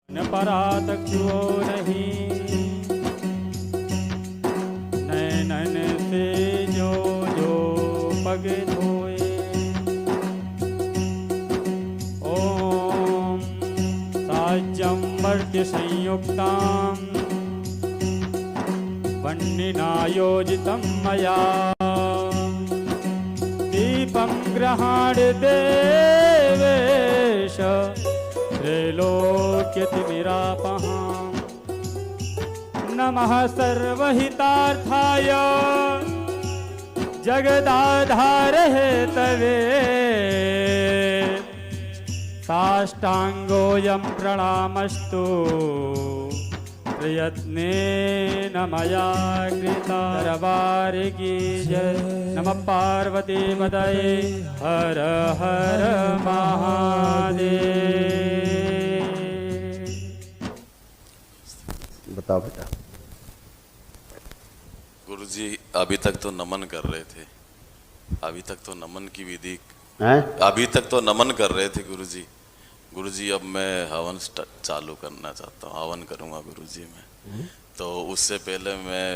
न परात छुओ नहीं, नैनन से जो जो पग धोए। ओम साज्यं वर्त्य संयुक्तां वह्निना योजितं मया, दीपं गृहाण देवेश त्रैलोक्यतिमिरापः। नमः सर्वहितार्थाय जगदाधार हेतवे, साष्टांगोऽयं प्रणामस्तु प्रयत्नेन मया कृता। दरबार की जय। नमः पार्वती पतये हर हर महादेव। बताओ बेटा। गुरुजी अभी तक तो नमन कर रहे थे, अभी तक तो नमन की विधि हैं? अभी तक तो नमन कर रहे थे गुरुजी। गुरुजी अब मैं हवन चालू करना चाहता हूँ, हवन करूँगा गुरुजी मैं। तो उससे पहले मैं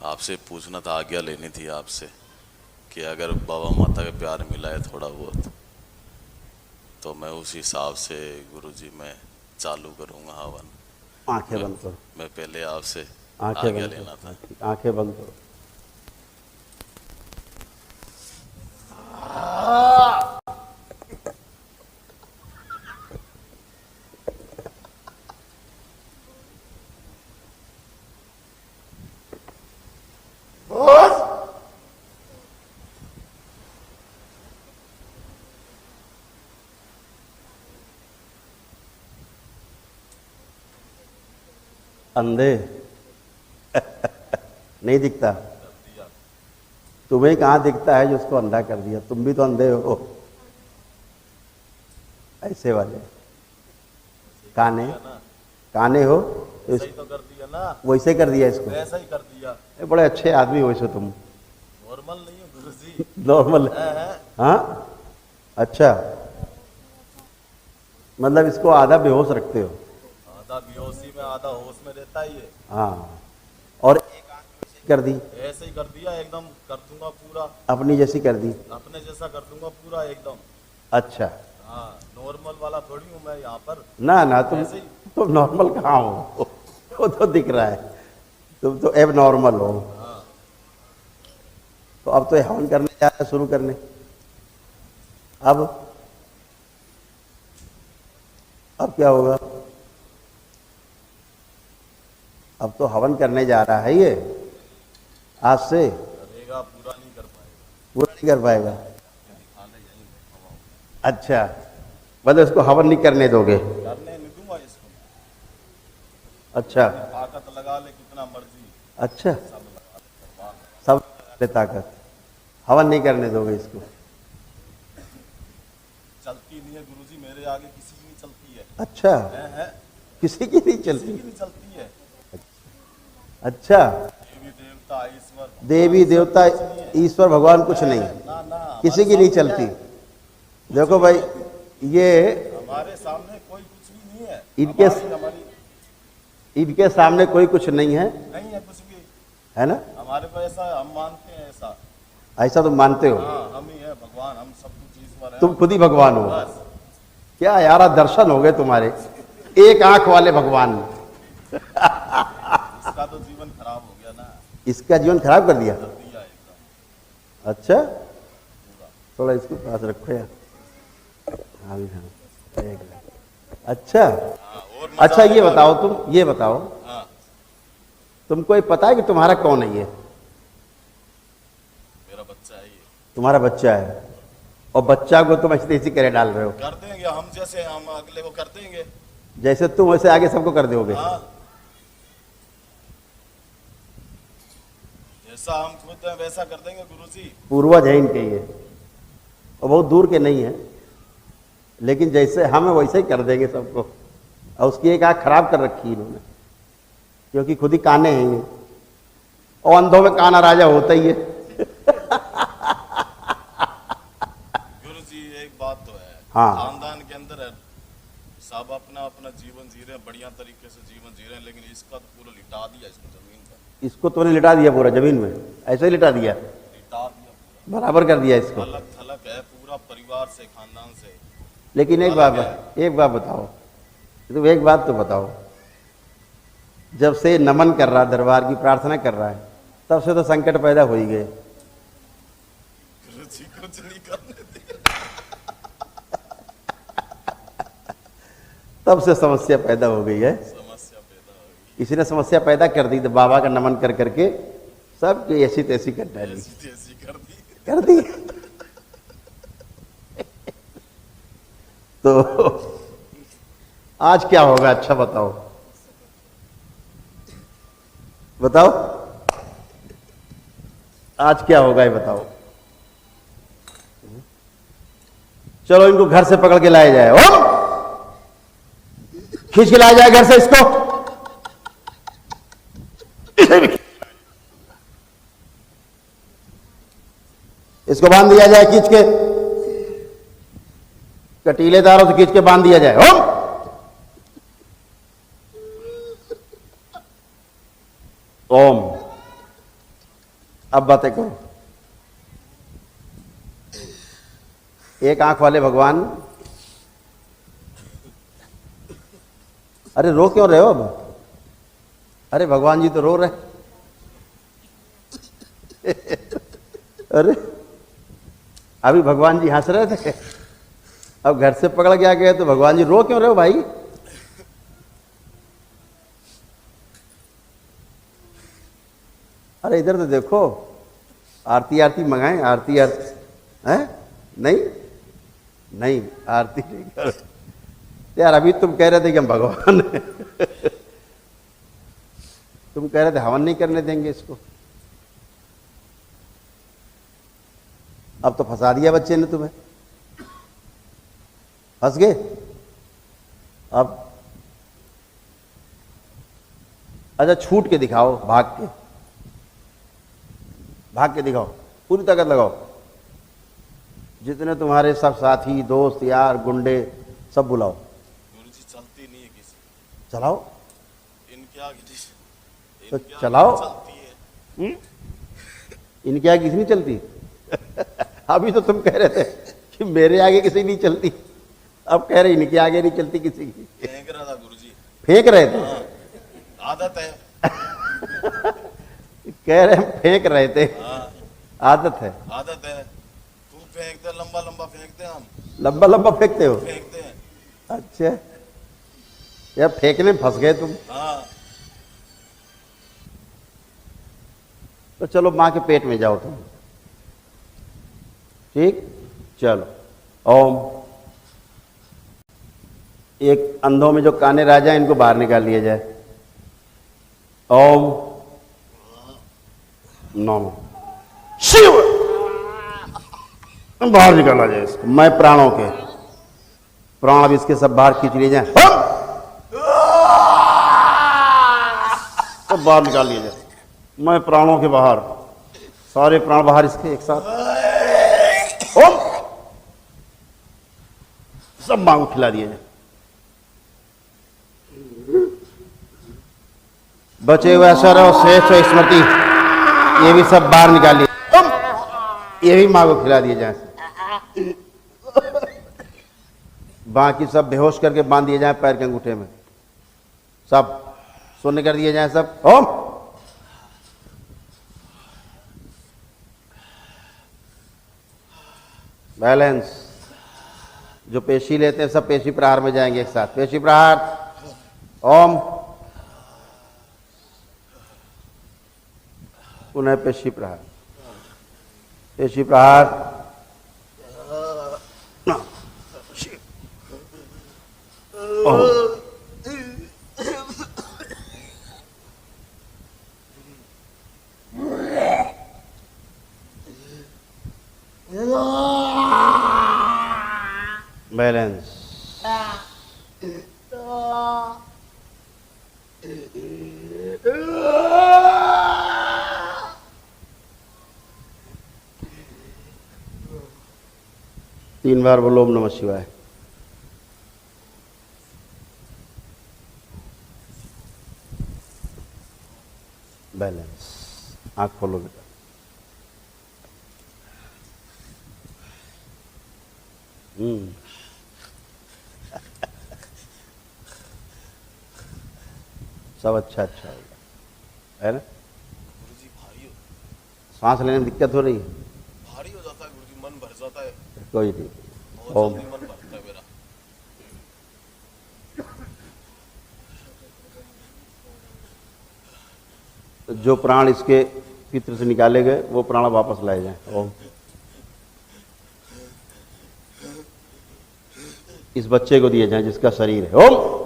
आपसे पूछना था, आज्ञा लेनी थी आपसे कि अगर बाबा माता का प्यार मिला है थोड़ा बहुत, तो मैं उस हिसाब से गुरुजी मैं चालू करूँगा हवन। आंखें बंद करो। मैं पहले आपसे आंखें आज्ञा बंद लेना था। करो। आंखें बंद करो। अंधे नहीं दिखता। तुम्हें कहाँ दिखता है जो उसको अंधा कर दिया? तुम भी तो अंधे हो। ऐसे वाले काने काने हो तो सही तो कर दिया ना, वैसे कर दिया इसको। ऐसा ही कर दिया। ये बड़े अच्छे आदमी वैसे तुम। नॉर्मल नहीं हो गुरुजी। नॉर्मल है। हाँ अच्छा, मतलब इसको आधा बेहोश रखते हो। आधा बेहोशी में आधा होश में रहता ही है। हाँ, और एक आंख वैसे कर दी, ऐसे ही कर दिया, एकदम कर दूंगा पूरा, अपनी जैसी कर दी। अपने जैसा कर दूंगा पूरा एकदम। अच्छा, हाँ, नॉर्मल वाला थोड़ी हूँ मैं यहाँ पर। ना ना तुम ऐसे ही। तुम नॉर्मल कहाँ हो? वो तो दिख रहा है, तुम तो एब नॉर्मल हो। हाँ। तो अब तो हवन करने जा रहे हैं, शुरू करने। अब क्या होगा? अब तो हवन करने जा रहा है ये, आज से करेगा, पूरा नहीं कर पाएगा। पूरा नहीं कर पाएगा। अच्छा, मतलब इसको हवन नहीं करने दोगे? करने नहीं दूंगा इसको। अच्छा ताकत लगा ले कितना मर्जी, अच्छा, सब लगा ले, करवा ले। सब ले ताकत, हवन नहीं करने दोगे इसको? चलती नहीं है गुरुजी, मेरे आगे किसी की नहीं चलती है। अच्छा, है? किसी की नहीं किसी चलती? की नहीं चलती है। अच्छा, देवी देवता ईश्वर, देवी देवता ईश्वर भगवान कुछ नहीं, ना ना, किसी की नहीं चलती। देखो भाई, ये हमारे सामने कोई कुछ भी नहीं है। इनके इनके सामने कोई कुछ नहीं है, नहीं है कुछ भी, है ना? हमारे को ऐसा हम मानते हैं ऐसा। ऐसा तुम मानते हो? हाँ, हम ही है भगवान, हम सब कुछ ईश्वर है। तुम खुद ही भगवान हो? बस। क्या यार, दर्शन हो गए तुम्हारे, एक आंख वाले भगवान। इसका तो जीवन खराब हो गया ना, इसका जीवन खराब कर दिया। कर दिया एकदम। अच्छा, थोड़ा इसको पास रखो यार। हाँ भी हाँ, एक मिनट। अच्छा हाँ, और मजा अच्छा, ये आएगा। बताओ, तुम ये बताओ, हाँ, तुमको ये पता है कि तुम्हारा कौन है ये? मेरा बच्चा है ये। तुम्हारा बच्चा है, और बच्चा को तुम ऐसे तैसी करे डाल रहे हो। कर देंगे हम, जैसे हम अगले को कर देंगे। जैसे तुम वैसे आगे सबको कर दोगे। हाँ, जैसा हम खुद हैं वैसा कर देंगे गुरुजी। पूर्वज है इनके ये, और बहुत दूर के नहीं है, लेकिन जैसे हम हैं वैसे ही कर देंगे सबको। और उसकी एक आँख खराब कर रखी इन्होंने, क्योंकि खुद ही काने हैं ये, और अंधों में काना राजा होता ही है। गुरुजी एक बात तो है, हाँ। खानदान के अंदर है, सब अपना अपना जीवन जी रहे हैं, बढ़िया तरीके से जीवन जी रहे हैं, लेकिन इसका तो पूरा लिटा दिया इसको जमीन पर, इसको तूने लिटा दिया पूरा जमीन में, ऐसे ही लिटा दिया, लिटा दिया, बराबर कर दिया इसको। अलग थलग है पूरा परिवार से, खानदान से। लेकिन एक बात बताओ, तो एक बात तो बताओ, जब से नमन कर रहा, दरबार की प्रार्थना कर रहा है, तब से तो संकट पैदा हो ही गए। गुरुजी कुछ नहीं करने दे। तब से समस्या पैदा हो गई है। समस्या पैदा हो गई, किसी ने समस्या पैदा कर दी तो बाबा का नमन कर करके सब ऐसी तैसी कर डाली, ऐसी तैसी कर कर दी। दी। तो आज क्या होगा, अच्छा बताओ, बताओ आज क्या होगा ये बताओ। चलो इनको घर से पकड़ के लाया जाए, ओ खींच के लाया जाए घर से इसको, इसको बांध दिया जाए खींच के, कटीले तारों से खींच के बांध दिया जाए। ओम ओम। अब बातें करो। एक आंख वाले भगवान, अरे रो क्यों रहे हो अब? अरे भगवान जी तो रो रहे। अरे अभी भगवान जी हंस रहे थे, अब घर से पकड़ के आ गए तो भगवान जी रो क्यों रहे हो भाई? अरे इधर तो देखो, आरती आरती मंगाएं, आरती आरती हैं? नहीं नहीं आरती नहीं कर यार। अभी तुम कह रहे थे कि हम भगवान हैं। तुम कह रहे थे हवन नहीं करने देंगे इसको, अब तो फंसा दिया बच्चे ने तुम्हें, फंस गए। अब अच्छा छूट के दिखाओ, भाग के दिखाओ, पूरी ताकत लगाओ, जितने तुम्हारे सब साथी दोस्त यार गुंडे सब बुलाओ, गुरुजी चलती नहीं है किसी, चलाओ इनके आगे तो चलाओ। चलती है। इनके आगे किसी नहीं चलती। अभी तो तुम कह रहे थे कि मेरे आगे किसी नहीं चलती, अब कह रहे इनके आगे नहीं चलती किसी की। फेंक रहा था गुरुजी, फेंक रहे थे। हाँ, आदत है। कह रहे हम फेंक रहे थे, हाँ, आदत है। आदत है। तू फेंकते, लंबा लंबा फेंकते, हम लंबा लंबा फेंकते हो? फेंकते हैं। अच्छा यार, फेंकने में फंस गए तुम। हाँ, तो चलो मां के पेट में जाओ तुम, ठीक? चलो ओम। एक अंधों में जो काने राजा इनको बाहर निकाल लिया जाए। ओम नमो शिव। बाहर निकाला जाए इसको, मैं प्राणों के प्राण अब इसके सब बाहर खींच लिए जाए, सब बाहर निकाल लिए जाए। मैं प्राणों के बाहर, सारे प्राण बाहर इसके एक साथ। ओम सब मांग खिला दिए जाए। बचे हुए असर और श्रेष्ठ और स्मृति ये भी सब बाहर निकालिए, ये भी मां को खिला दिए जाए। बाकी सब बेहोश करके बांध दिए जाए पैर के अंगूठे में, सब शून्य कर दिए जाए सब। ओम बैलेंस। जो पेशी लेते हैं सब पेशी प्रहार में जाएंगे एक साथ। पेशी प्रहार। ओम पुनः पेशी प्रहार, पेशी प्रहार। ओम बैलेंस। 3 बार बोलो ओम नमः शिवाय। बैलेंस। आँख खोलो बेटा। सब अच्छा अच्छा होगा, है ना? गुरुजी भारी हो सांस लेने में दिक्कत हो रही है? भारी हो जाता है गुरुजी, मन भर जाता है, कोई नहीं। बहुत ओम। जल्दी मन भरता है मेरा। तो जो प्राण इसके पित्र से निकाले गए वो प्राण वापस लाए जाएं। ओम। इस बच्चे को दिए जाएं जिसका शरीर है। ओम।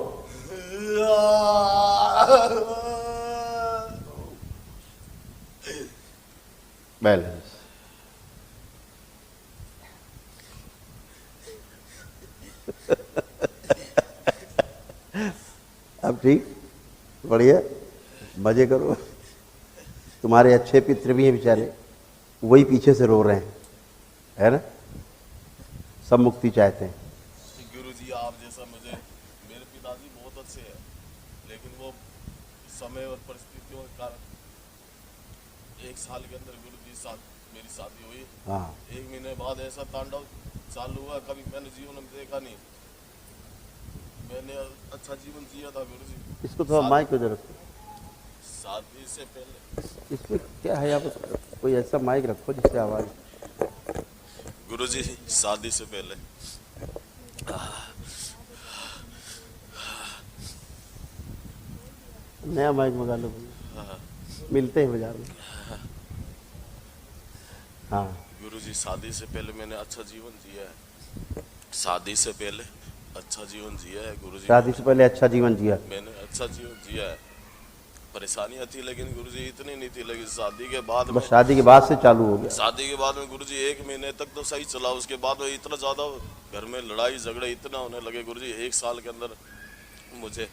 बैलेंस। अब ठीक, बढ़िया, मजे करो। तुम्हारे अच्छे पित्र भी हैं बेचारे, वही पीछे से रो रहे हैं, है ना? सब मुक्ति चाहते हैं। गुरुजी आप जैसा मुझे, मेरे पिताजी बहुत अच्छे हैं, लेकिन वो समय और परिस्थितियों के कारण 1 साल के अंदर गुरुजी साथ मेरी शादी हुई। हाँ 1 महीने बाद ऐसा तांडव चालू हुआ, कभी मैंने जीवन में देखा नहीं। मैंने अच्छा जीवन जिया था गुरुजी। इसको थोड़ा माइक पे रखो। शादी से पहले इसमें क्या है, आप कोई ऐसा माइक रखो जिससे आवाज। गुरुजी शादी से पहले नया माइक मंगा लो भैया, मिलते हैं बाजार में। हाँ गुरुजी शादी से पहले मैंने अच्छा जीवन जिया है। शादी से पहले अच्छा जीवन जिया है गुरुजी। शादी से पहले अच्छा जीवन जिया। मैंने अच्छा जीवन जिया है। परेशानियां थी लेकिन गुरुजी इतनी नहीं थी, लेकिन शादी के बाद में, बस शादी के बाद से चालू हो गया। शादी के बाद में गुरुजी 1 महीने तक तो सही चला, उसके बाद में इतना ज्यादा घर में लड़ाई झगड़े इतना होने लगे गुरुजी। 1 साल के अंदर मुझे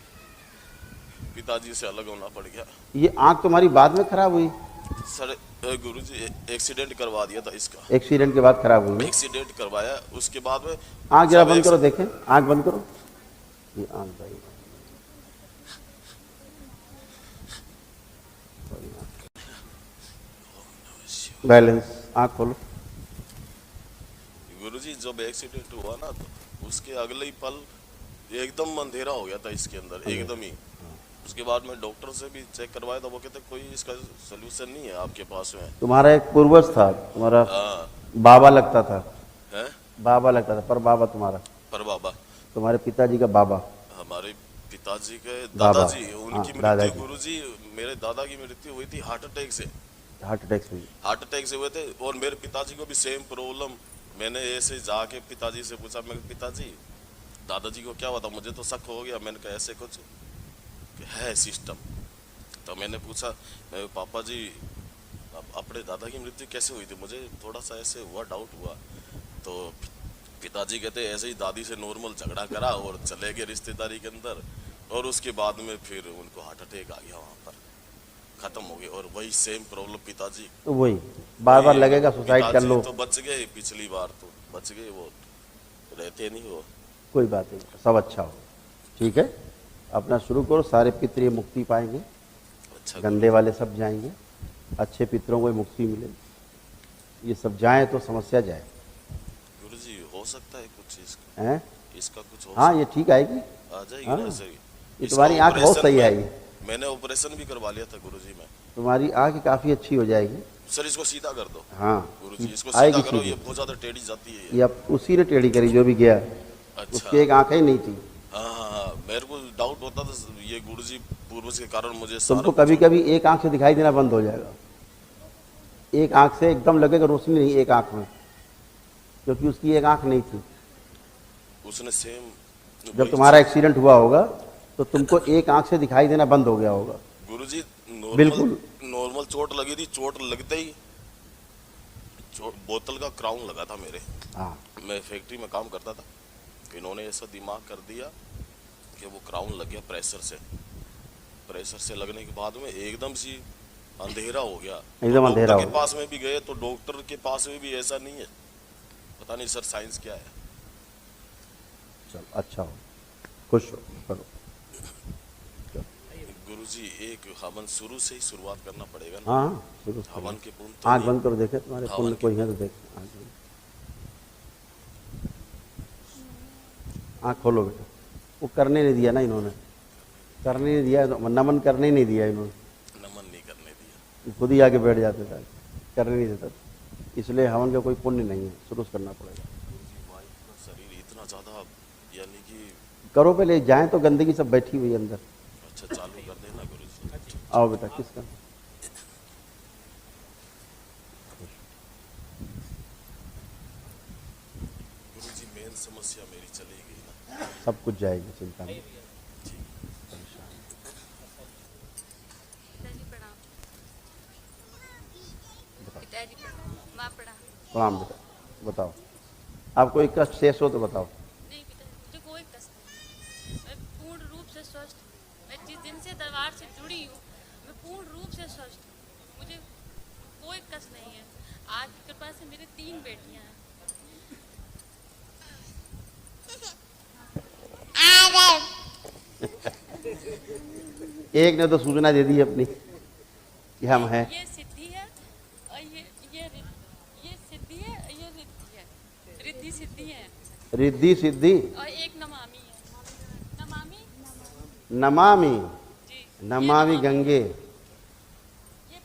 पिताजी से अलग होना पड़ गया। ये आंख तुम्हारी बाद में खराब हुई? सर गुरुजी एक्सीडेंट करवा दिया था इसका। एक्सीडेंट के बाद खराब हुई? एक्सीडेंट करवाया, उसके बाद में आंख जरा जब बंद करो, देखें, आंख बंद करो। ये आंख भाई, बैलेंस। आंख खोलो। गुरुजी जब एक्सीडेंट हुआ ना तो उसके अगले ही पल एकदम अंधेरा हो गया था इसके अंदर, एकदम ही। उसके बाद में डॉक्टर से भी चेक करवाया था, वो कहते कोई इसका सोल्यूशन नहीं है आपके पास में। तुम्हारा एक पूर्वज था, तुम्हारा हाँ बाबा लगता था, है बाबा लगता था, पर बाबा तुम्हारा, पर बाबा तुम्हारे पिताजी का बाबा, हमारे पिताजी के बाबा, दादाजी, उनकी हाँ, मृत्यु दादाजी। गुरुजी मेरे दादा की मृत्यु हुई थी हार्ट अटैक से। हार्ट अटैक से हुई। हार्ट अटैक से हुए थे और मेरे पिताजी को भी सेम प्रॉब्लम। मैंने ऐसे जाके पिताजी से पूछा, मैं पिताजी दादाजी को क्या हुआ था? मुझे तो शक हो गया। मैंने कहा ऐसे कुछ है सिस्टम। तो मैंने पूछा, मैं पापा जी अपने दादा की मृत्यु कैसे हुई थी? मुझे थोड़ा सा ऐसे हुआ, डाउट हुआ। तो पिताजी कहते ऐसे ही दादी से नॉर्मल झगड़ा करा और चले गए रिश्तेदारी के अंदर, और उसके बाद में फिर उनको हार्ट अटैक आ गया, वहाँ पर खत्म हो गए। और वही सेम प्रॉब्लम पिताजी, तो वही बार बार लगेगा सुसाइड कर लो। तो बच गए, पिछली बार तो बच गए, वो रहते नहीं वो। कोई बात नहीं, सब अच्छा हो। ठीक है, अपना शुरू करो। सारे पितृ ये मुक्ति पाएंगे, अच्छा गंदे वाले सब जाएंगे, अच्छे पितरों को मुक्ति मिलेगी। ये सब जाएं तो समस्या जाए। गुरुजी हो सकता है कुछ इसका, हैं? इसका कुछ हो हाँ ये ठीक आएगी। आ जाएगी हाँ, ना ऐसे ही। ये इसका तुम्हारी आंख बहुत ऑपरेशन सही में- आएगी। मैंने ऑपरेशन भी करवा लिया था गुरुजी में। तुम्हारी आंख काफी अच्छी हो जाएगी। सर इसको सीधा कर दो। हाँ गुरुजी इसको आएगी सीधा करो, सीधी। ये बहुत ज्यादा टेढ़ी जाती है ये अब उसी ने टेढ़ी करी जो भी गया, अच्छा उसकी एक आंख ही नहीं थी। हाँ हाँ हाँ, मेरे को डाउट होता था ये गुरुजी पूर्वज के कारण मुझे तुमको सारा कभी कभी एक आंख से दिखाई देना बंद हो जाएगा। एक आंख से एकदम लगेगा रोशनी नहीं एक आंख में, क्योंकि उसकी एक आंख नहीं थी। उसने सेम जब तुम्हारा एक्सीडेंट हुआ होगा तो तुमको एक आंख से दिखाई देना बंद हो गया होगा। गुरुजी बिल्कुल। नॉर्मल चोट लगी थी, चोट लगते ही बोतल का क्राउन लगा था मेरे। हाँ मैं फैक्ट्री में काम करता था, इन्होंने ऐसा दिमाग कर दिया कि वो क्राउन लग गया प्रेशर से लगने के बाद में एकदम सी अंधेरा हो गया। एकदम तो अंधेरा डॉक्टर हो के पास में भी गए तो डॉक्टर के पास में भी ऐसा नहीं है। पता नहीं सर साइंस क्या है। चलो अच्छा हो, खुश हो, करो। गुरुजी एक हवन शुरू से ही शुरुआत करना पड़ेगा ना? हाँ शुरू से। हवन के पुण्य तो आँख नहीं- बंद करो, देखे तुम्हारे हवन पुण्य के कोई है तो देख। आँख खोलो बेटा। वो करने नहीं दिया ना इन्होंने, करने नहीं दिया, नमन करने नहीं दिया इन्होंने, नमन नहीं करने दिया। खुद ही आके बैठ जाते थे, करने नहीं देता। इसलिए हवन का कोई पुण्य नहीं है, शुरू से करना पड़ेगा। गुरुजी वाइफ का शरीर इतना ज्यादा, यानी कि करो पहले, जाए तो गंदगी सब बैठी हुई है अंदर। अच्छा चालू कर देना गुरुजी। आओ बेटा, किसका? गुरुजी मेन समस्या मेरी चली गई ना। सब कुछ जाएगी, चिंता नहीं। पिताजी प्रणाम। पिताजी प्रणाम। माँ प्रणाम। प्रणाम बेटा, बताओ। आपको एक कष्ट शेष हो तो बताओ। नहीं पिताजी, मुझे कोई कष्ट नहीं। मैं पूर्ण रूप से स्वस्थ हूँ। मैं जिस दिन से दरबार से जुड़ी हूँ, मैं पूर्ण रूप से स्वस्थ हूँ। मुझे कोई कष्ट नहीं है। आज की कृपा से मेरी 3 बेटियाँ हैं। एक ने तो सूचना दे दी अपनी कि हम हैं। ये सिद्धि है और ये सिद्धि है और ये रिद्धि है। रिद्धि सिद्धि है रिद्धि सिद्धि और एक नमामि है। नमामि नमामि, जी। नमामि गंगे। ये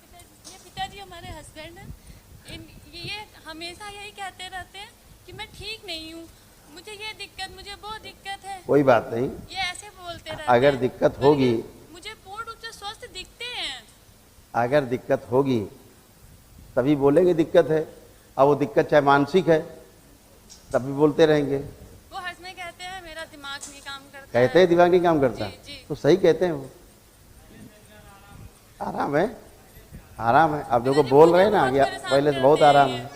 पिताजी हमारे हस्बैंड हैं। ये हमेशा यही कहते रहते हैं कि मैं ठीक नहीं हूँ, मुझे ये दिक्कत, मुझे वो दिक्कत है। कोई बात नहीं, ये ऐसे बोलते रहते अगर हैं। दिक्कत पर होगी, मुझे पूर्ण रूप से स्वस्थ दिखते हैं। अगर दिक्कत होगी तभी बोलेंगे दिक्कत है। अब वो दिक्कत चाहे मानसिक है तब भी बोलते रहेंगे। वो हंस में कहते हैं मेरा दिमाग नहीं काम करता कहते हैं दिमाग नहीं काम करता, जी, जी। तो सही कहते हैं वो। आराम है, आराम है। अब देखो पिताजी, बोल मुझे रहे हैं ना, बहुत या परेशान पहले से बहुत करते हैं आराम ये। है।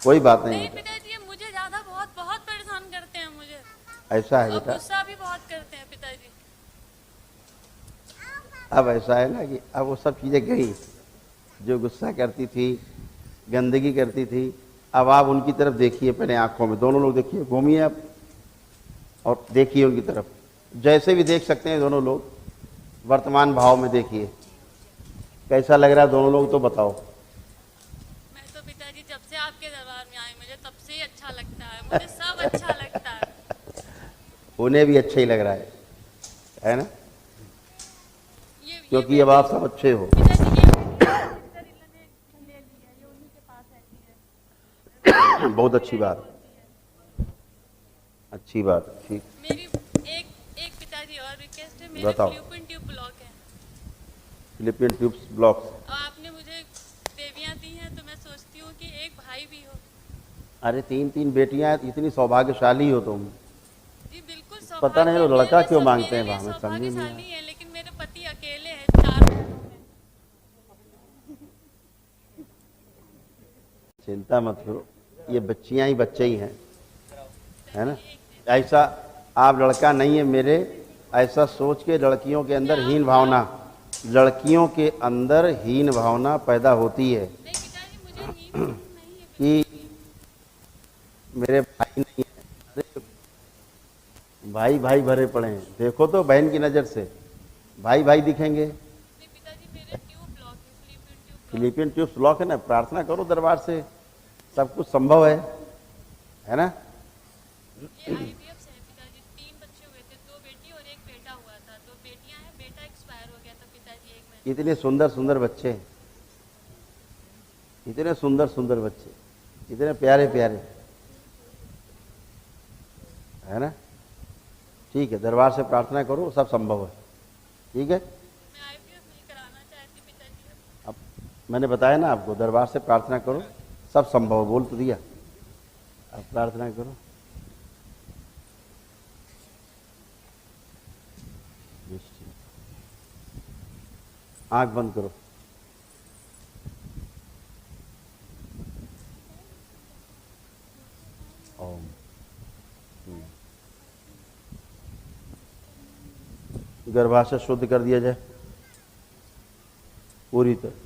कोई बात नहीं नहीं बेटा, पिताजी, ये मुझे ज्यादा बहुत बहुत परेशान करते हैं मुझे। ऐसा है और बेटा। गुस्सा भी बहुत करते हैं पिताजी। अब ऐसा है ना कि अब वो सब चीज़ें गई, जो गुस्सा करती थी, गंदगी करती थी, अब आप उनकी तरफ देखिए, पहले आंखों में, दोनों लोग देखिए, घूमिए आप और देखिए उनकी तरफ। जैसे भी देख सकते हैं दोनों लोग, वर्तमान भाव में देखिए कैसा लग रहा है दोनों लोग, तो बताओ। मैं तो पिताजी जब से आपके दरबार में आई, मुझे तब से ही अच्छा लगता है। मुझे सब अच्छा लगता है। उन्हें भी अच्छा ही लग रहा है ना? ये क्योंकि अब आप सब अच्छे हो। पिताजी ये सिस्टर इन्होंने ले ली है, ये उन्हीं के पास रहती है। बहुत अच्छी बात, अच्छी बात, ठीक। मेरी एक पिताजी और रिक्वेस्ट है, मेरे बताओ। फ्लूपिन ट्यूब ब्लॉक है फिलिपियन ट्यूब्स ब्लॉक्स। और आपने मुझे देवियाँ दी हैं, तो मैं सोचती हूँ कि एक भाई भी हो। अरे 3 बेटियां हैं, इतनी सौभाग्यशाली हो तुम। जी बिल्कुल पता नहीं वो सौभाग्य लड़का मेरे क्यों सब मांगते मेरे हैं, लिए हमें समझ नहीं सौभाग्यशाली आया। है, लेकिन मेरे पति अकेले हैं 4 बहनों में। चिंता मत करो, ये बच्चियां ही बच्चे ही हैं, है ना? ऐसा आप लड़का नहीं है मेरे, ऐसा सोच के लड़कियों के अंदर हीन भावना, लड़कियों के अंदर हीन भावना पैदा होती है नहीं पिताजी, मुझे नींद नहीं है। कि मेरे भाई नहीं है। अरे भाई भाई भरे पड़े हैं, देखो तो बहन की नज़र से भाई भाई दिखेंगे। नहीं पिताजी, मेरे ट्यूब ब्लॉक है, फ्लूपिन tube block. Fallopian tubes block है ना, प्रार्थना करो दरबार से, सब कुछ संभव है ना? ये IVF से है पिताजी। 3 बच्चे हुए थे, 2 बेटी और 1 बेटा हुआ था। 2 बेटियां हैं, बेटा एक्सपायर हो गया था पिताजी 1 महीने। इतने सुंदर सुंदर बच्चे, इतने सुंदर सुंदर बच्चे, इतने प्यारे प्यारे, है ना? ठीक है, दरबार से प्रार्थना करो, सब संभव है। ठीक है, मैं IVF नहीं कराना चाहती पिताजी। अब मैंने बताया ना आपको, दरबार से प्रार्थना करो, सब संभव है, बोल तो दिया। अब प्रार्थना करो। आंख बंद करो। ओम। गर्भाशय शुद्ध कर दिया जाए पूरी तरह।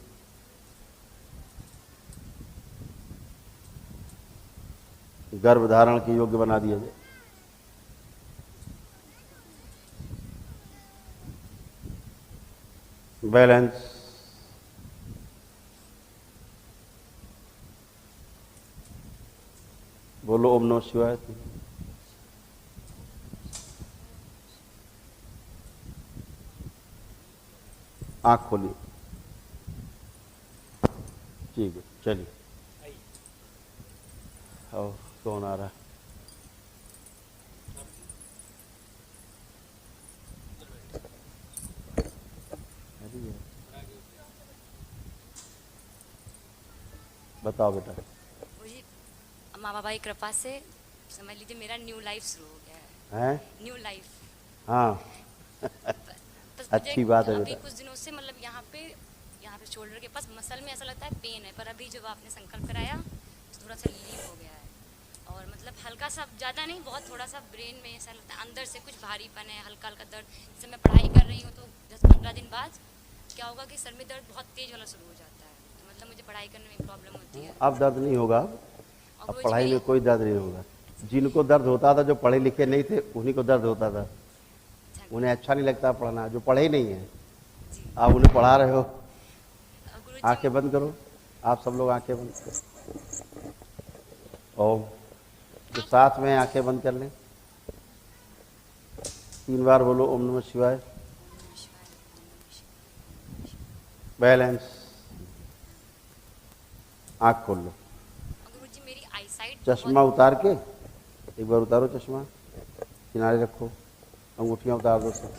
गर्भ धारण के योग्य बना दिया जाए। बैलेंस। बोलो ओम नमः शिवाय। आँख खोलिए। ठीक है, चलिए। और कौन आ रहा है? बताओ बेटा। वही माँ बाबा की कृपा से समझ लीजिए मेरा न्यू लाइफ शुरू हो गया है। हैं? New life. हाँ। बस अच्छी मुझे बात है अभी बेटा। कुछ दिनों से मतलब यहाँ पे शोल्डर के पास मसल में ऐसा लगता है पेन है, पर अभी जब आपने संकल्प कराया तो थोड़ा सा रिलीफ हो गया है। और मतलब हल्का सा, ज़्यादा नहीं, बहुत थोड़ा सा ब्रेन में ऐसा लगता है अंदर से कुछ भारीपन है, हल्का हल्का दर्द। जैसे मैं पढ़ाई कर रही हूँ तो 10-15 दिन बाद क्या होगा कि सर में दर्द बहुत तेज वाला शुरू हो जाता है, तो मतलब मुझे पढ़ाई करने में प्रॉब्लम होती है। अब दर्द नहीं होगा। और अब रोज पढ़ाई में मेरी- कोई दर्द नहीं होगा। जिनको दर्द होता था, जो पढ़े लिखे नहीं थे, उन्हीं को दर्द होता था। उन्हें अच्छा नहीं लगता पढ़ना, जो पढ़े ही नहीं है। आप उन्हें पढ़ा रहे हो। और गुरुजी आंखें बंद करो। आप सब लोग आंखें बंद करो। ओम। तो साथ में आंखें बंद कर लें। 3 बार बोलो ओम नमः शिवाय। बैलेंस। आंख खोल लो। और गुरुजी मेरी आईसाइट चश्मा उतार के, एक बार उतारो चश्मा, किनारे रखो, अंगूठियां उतार दो सब।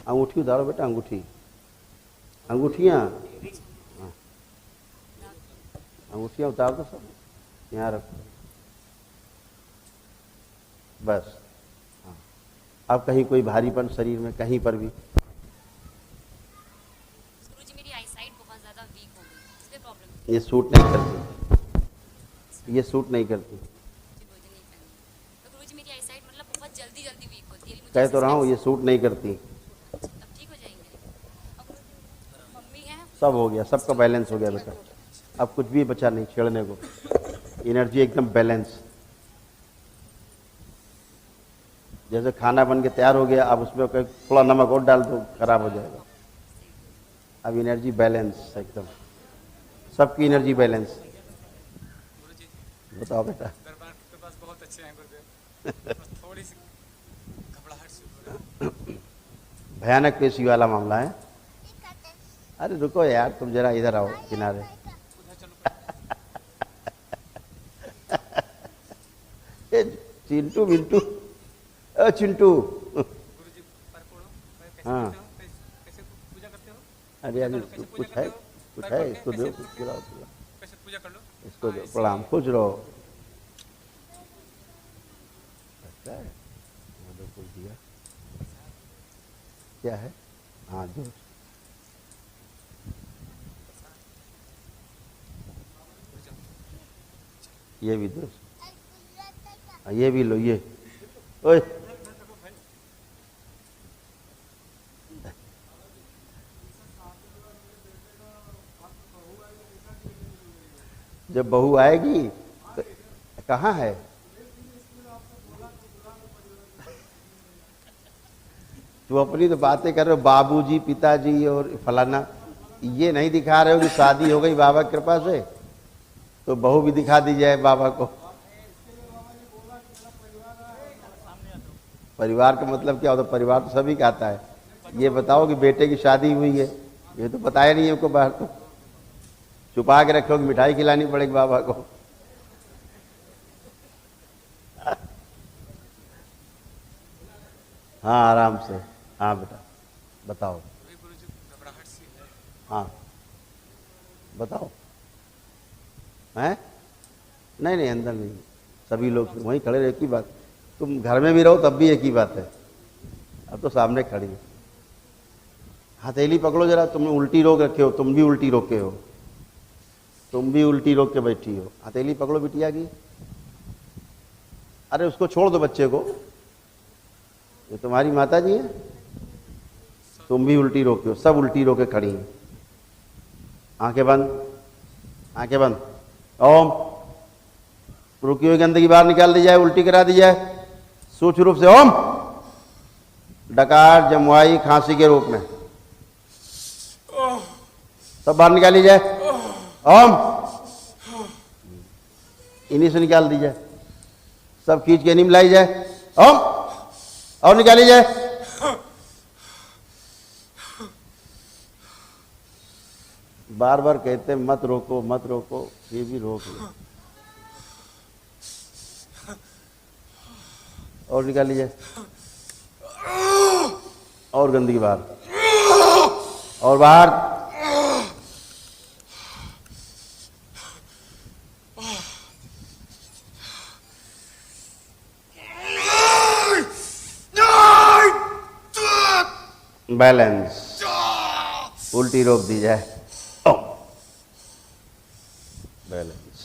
अंगूठी उतारो बेटा, अंगूठी, अंगूठियां, हाँ, अंगूठियां उतार दो सब, यहाँ रखो बस। हाँ, अब कहीं कोई भारीपन शरीर में कहीं पर भी? गुरुजी मेरी आईसाइट बहुत ज़्यादा वीक हो गई, इसलिए प्रॉब्लम ये सूट नहीं करती, ये सूट नहीं करती। गुरुजी नहीं पहनी। तो गुरुजी मेरी आईसाइट मतलब बहुत जल्दी जल्दी वीक होती है। मुझे कह तो रहा हूँ, ये सस्पेंस- सूट नहीं करती। अब ठीक हो जाएंगे। और गुरुजी मम्मी है, सब हो गया, सबका बैलेंस हो गया बेटा। अब कुछ भी बचा नहीं छेड़ने को। एनर्जी एकदम बैलेंस। जैसे खाना बन के तैयार हो गया, अब उसमें थोड़ा नमक और डाल दो, खराब हो जाएगा। अब एनर्जी बैलेंस एकदम, सबकी एनर्जी बैलेंस। बताओ बेटा। दरबार के पास बहुत अच्छे हैं गुरुदेव, बस थोड़ी सी घबराहट शुरू हो रही है। भयानक पेशी वाला मामला है। अरे रुको यार, तुम जरा इधर आओ किनारे। ए, चिंटू मिंटू, चिंटू। गुरुजी पर पढ़ो, पर कैसे हाँ। करते हो, कैसे पूजा करते हो? अरे अरे कैसे पूजा कुछ करते है, हो? कुछ पर है, पढ़ के इसको दो, कैसे- कुछ खिलाओ खिलाओ। कैसे पूजा कर लो? इसको हाँ, दो, इसी- प्रणाम, खुश रहो। अच्छा है, मैंने कुछ दिया। क्या है? हाँ दो। ये भी दो। हाँ, ये भी लो, ये। ओए, जब बहू आएगी तो कहाँ है? तू अपनी तो बातें कर रहे हो, बाबूजी, पिताजी और फलाना। ये नहीं दिखा रहे हो कि शादी हो गई बाबा की कृपा से, तो बहू भी दिखा दी जाए बाबा को। परिवार का मतलब क्या होता है? परिवार तो सभी का आता है। ये बताओ कि बेटे की शादी हुई है, ये तो बताया नहीं है हमको बाहर। तो छुपा के रखो कि मिठाई खिलानी पड़ेगी बाबा को। हाँ आराम से। हाँ बेटा बताओ। वही गुरुजी घबराहट सी है। हाँ बताओ। हैं? नहीं नहीं, अंदर नहीं, सभी लोग वहीं खड़े रहे। एक ही बात, तुम घर में भी रहो तब भी एक ही बात है। अब तो सामने खड़ी है। हथेली पकड़ो जरा, तुमने उल्टी रोक रखे हो, तुम भी उल्टी रोके हो, तुम भी उल्टी रोक के बैठी हो। हथेली पकड़ो बिटिया की। अरे उसको छोड़ दो बच्चे को, ये तुम्हारी माता जी है। तुम भी उल्टी रोके हो, सब उल्टी रोके खड़ी हैं। आंखें बंद, आंखें बंद। ओम रुकी हुई गंदगी बाहर निकाल दी जाए, उल्टी करा दी जाए सूक्ष्म रूप से। ओम, डकार, जमुआई, खांसी के रूप में सब बाहर निकाली जाए। ओम, इन्हीं से निकाल दी जाए, सब खींच के इन्हीं मिलाई जाए। ओम, और निकाली जाए। बार बार कहते मत रोको मत रोको, ये भी रोक लो। और निकाली जाए, और गंदगी बाहर, और बाहर। बैलेंस, उल्टी रोक दी जाए। बैलेंस,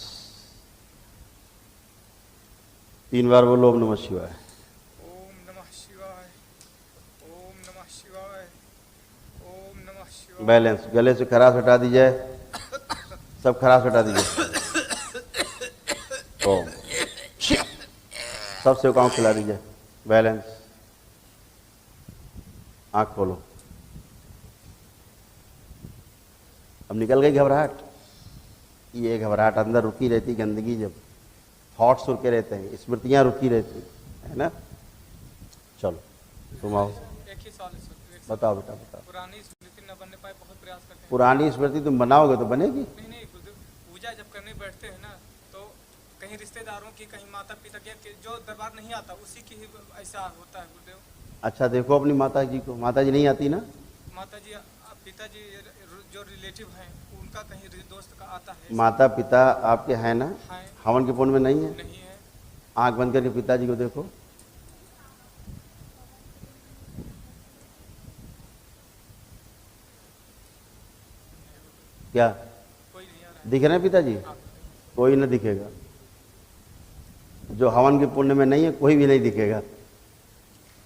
3 बार बोलो ओम नमः शिवाय। ओम नमः शिवाय, ओम नमः शिवाय, ओम नमः शिवाय। बैलेंस, गले से खराश हटा दी जाए, सब खराश हटा दीजिए। ओम, सब सेवकाओं खिला दीजिए। बैलेंस, आंख खोलो। अब निकल गई घबराहट। ये घबराहट अंदर रुकी रहती, गंदगी जब थॉट्स रुके रहते हैं, स्मृतियां रुकी रहती है ना। चलो तुम आओ, एक ही साल बताओ बेटा बताओ। पुरानी स्मृति न बनने पाए, बहुत प्रयास करते हैं। पुरानी स्मृति तुम बनाओगे तो बनेगी। नहीं नहीं गुरुदेव, पूजा जब करने बैठते हैं ना, तो कहीं रिश्तेदारों की, कहीं माता पिता की, जो दरबार नहीं आता उसी की ही ऐसा होता है गुरुदेव। अच्छा देखो अपनी माता जी को, माता जी नहीं आती ना। माता जी, पिताजी जो रिलेटिव हैं उनका कहीं दोस्त का आता है। माता पिता आपके हैं ना, हैं। हवन के पुण्य में नहीं है। नहीं है। आंख बंद करके पिताजी को देखो। क्या कोई नहीं आ रहा दिख रहे हैं पिताजी? कोई न दिखेगा। जो हवन के पुण्य में नहीं है कोई भी नहीं दिखेगा।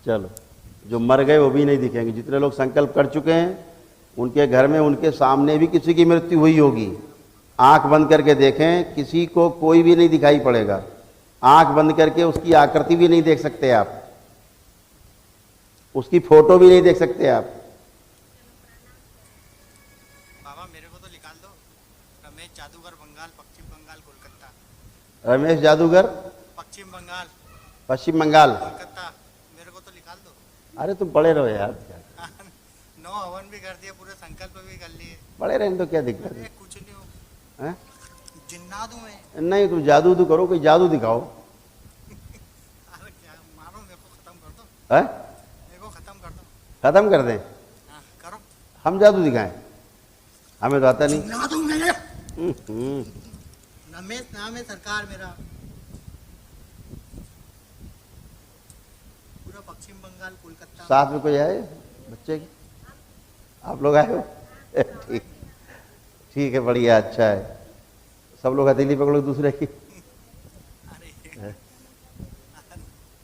चलो, जो मर गए वो भी नहीं दिखेंगे। जितने लोग संकल्प कर चुके हैं उनके घर में, उनके सामने भी किसी की मृत्यु हुई होगी। आंख बंद करके देखें, किसी को कोई भी नहीं दिखाई पड़ेगा। आंख बंद करके उसकी आकृति भी नहीं देख सकते आप, उसकी फोटो भी नहीं देख सकते आप। बाबा मेरे को तो निकाल दो। रमेश जादूगर, बंगाल, पश्चिम बंगाल, कोलकाता। रमेश जादूगर, पश्चिम बंगाल, पश्चिम बंगाल। कोलकाता। मेरे को तो निकाल दो। अरे तुम पड़े रहो यार, 9 हवन भी कर दिए, पूरे संकल्प भी कर लिए। पड़े रहने तो क्या दिक्कत है? कुछ नहीं हो, हैं? जिन्नात हूँ मैं। नहीं तुम जादू तो करो, कोई जादू दिखाओ। अरे क्या मारो, मेरे को खत्म कर दो। है? मेरे को खत्म कर दो। खत्म कर दें? हाँ करो। हम जादू दिखाएं? हमें तो आता नहीं। जिन्नात हूँ मैं। हम्म। रमेश नाम है सरकार मेरा। पूरा पश्चिम बंगाल, कोलकाता। साथ में कोई आए बच्चे के? आप लोग आए हो? ठीक, ठीक है, बढ़िया, अच्छा है। सब लोग हथेली पकड़ो दूसरे की। अरे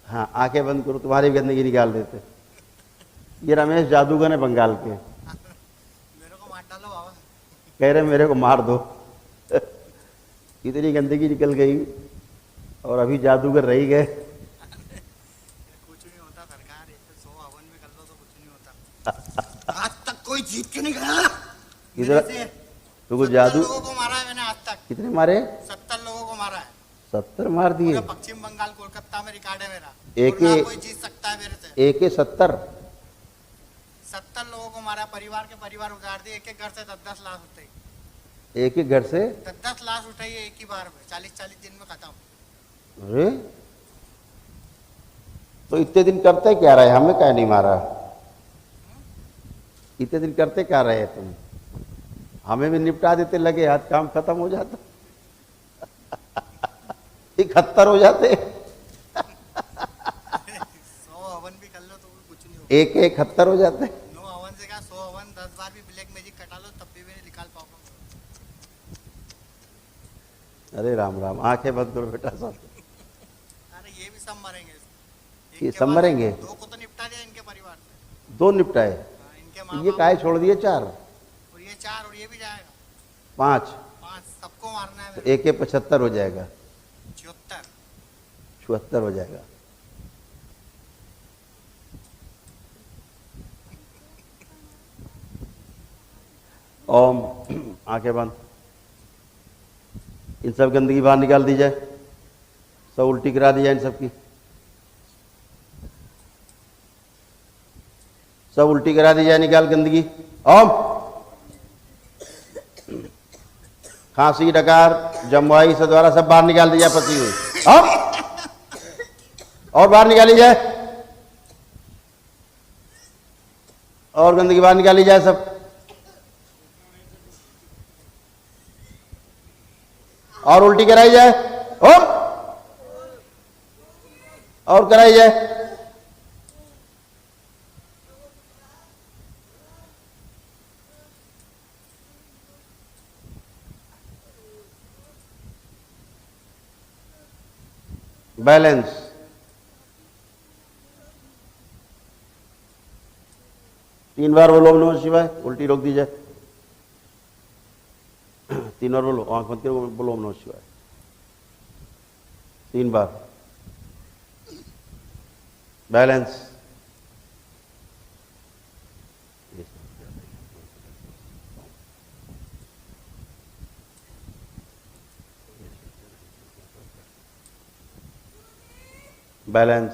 हाँ, आंखें बंद करो, तुम्हारी भी गंदगी निकाल देते। ये रमेश जादूगर है बंगाल के। मेरे को मार डालो बाबा। कह रहे मेरे को मार दो। इतनी गंदगी निकल गई और अभी जादूगर रह गए। कुछ नहीं होता सरकार, 100 हवन में कर लो तो कुछ नहीं होता। आज तक कोई जीत के नहीं गया इधर तुमको जादू। लोगों को मारा है मैंने आज तक। कितने मारे? 70 लोगों को मारा है। 70 मार दिए। पूरा पश्चिम बंगाल, कोलकाता में रिकॉर्ड है मेरा। एक और ना ही- कोई जीत सकता है मेरे से। एक 70। 70 लोगों को मारा, परिवार के परिवार उजाड़ दिए। एक एक घर से 10-10 लाश उठे। एक ही घर से 10-10 लाश उठाई है एक ही बार में। 40-40 दिन में खत्म। अरे तो इतने दिन करते क्या रहे? हमें क्या नहीं मारा? इतने दिन करते क्या रहे तुम? हमें भी निपटा देते, लगे हाथ, काम खत्म हो जाता। 71 हो जाते। 100 हवन भी कर लो तो भी कुछ नहीं होगा। एक 71 हो जाते। 9 हवन से क्या, 100 हवन 10 बार भी ब्लैक मैजिक कटा लो तब भी नहीं निकाल पाऊंगा। अरे राम राम, आंखें बंद करो बेटा सब। अरे ये भी सब मरेंगे। ये इनके सब बाद मरेंगे? 2 को तो निपटा दिया इनके परिवार से। 2 निपटाए। हाँ, इनके माँ ये काय छोड़ दिए? 4 और ये 4 और ये भी जाएगा। 5 5 सबको मारना है तो मेरे एक 75 हो जाएगा। 74। 74 हो जाएगा। ओम, आंखें बंद। इन सब गंदगी बाहर निकाल दी जाए, सब उल्टी करा दी जाए, इन सब की सब उल्टी करा दी जाए, निकाल गंदगी। ओम, खांसी, डकार, जमवाई से द्वारा सब बाहर निकाल दी जाए, फंसी हुई। ओम, और बाहर निकाली जाए, और गंदगी बाहर निकाली जाए सब। और उल्टी कराई जाए। ओम, और कराई जाए। बैलेंस। 3 बार बोलो ओम नमः शिवाय, उल्टी रोक दी जाए। 3 बार बोलो, आंख बंद करके बोलो ओम नमः शिवाय 3 बार। बैलेंस। बैलेंस।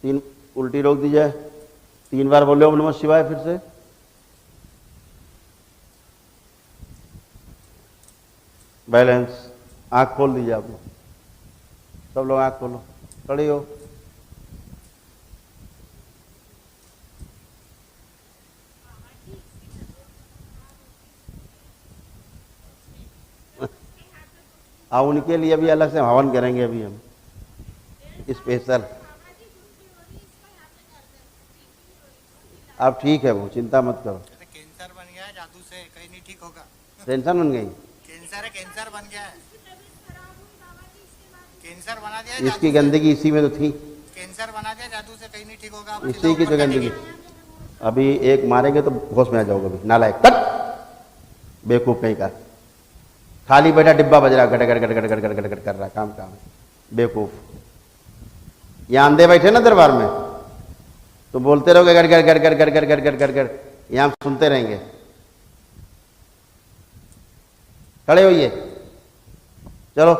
3 उल्टी रोक दी जाए। 3 बार बोले ओम नमः शिवाय फिर से। बैलेंस। आंख खोल दीजिए आप लोग, सब लोग आंख खोलो, खड़े हो। अब उनके लिए भी अलग से हवन करेंगे अभी हम स्पेशल। अब ठीक है, वो चिंता मत करो। कैंसर बन गया है जादू से, कहीं नहीं ठीक होगा। टेंशन बन गई। कैंसर है, कैंसर बन गया है, कैंसर बना दिया है इसकी जादू से। गंदगी इसी में तो थी, कैंसर बना दिया जादू से, कहीं नहीं ठीक होगा। आप इसी की ऊपर तो गंदगी। चलेंगे। अभी एक मारेंगे तो होश में आ जाओगे, अभी नालायक तक बेवकूफ कहीं का। खाली बैठा डिब्बा बज रहा, गट गट गट गट गट गट गट गट कर रहा, काम काम है बेवकूफ। यहाँ अंधे बैठे ना दरबार में, तो बोलते रहोगे गट गट गट गट गट गट गट गट गट गट, यहाँ सुनते रहेंगे। खड़े होइए, चलो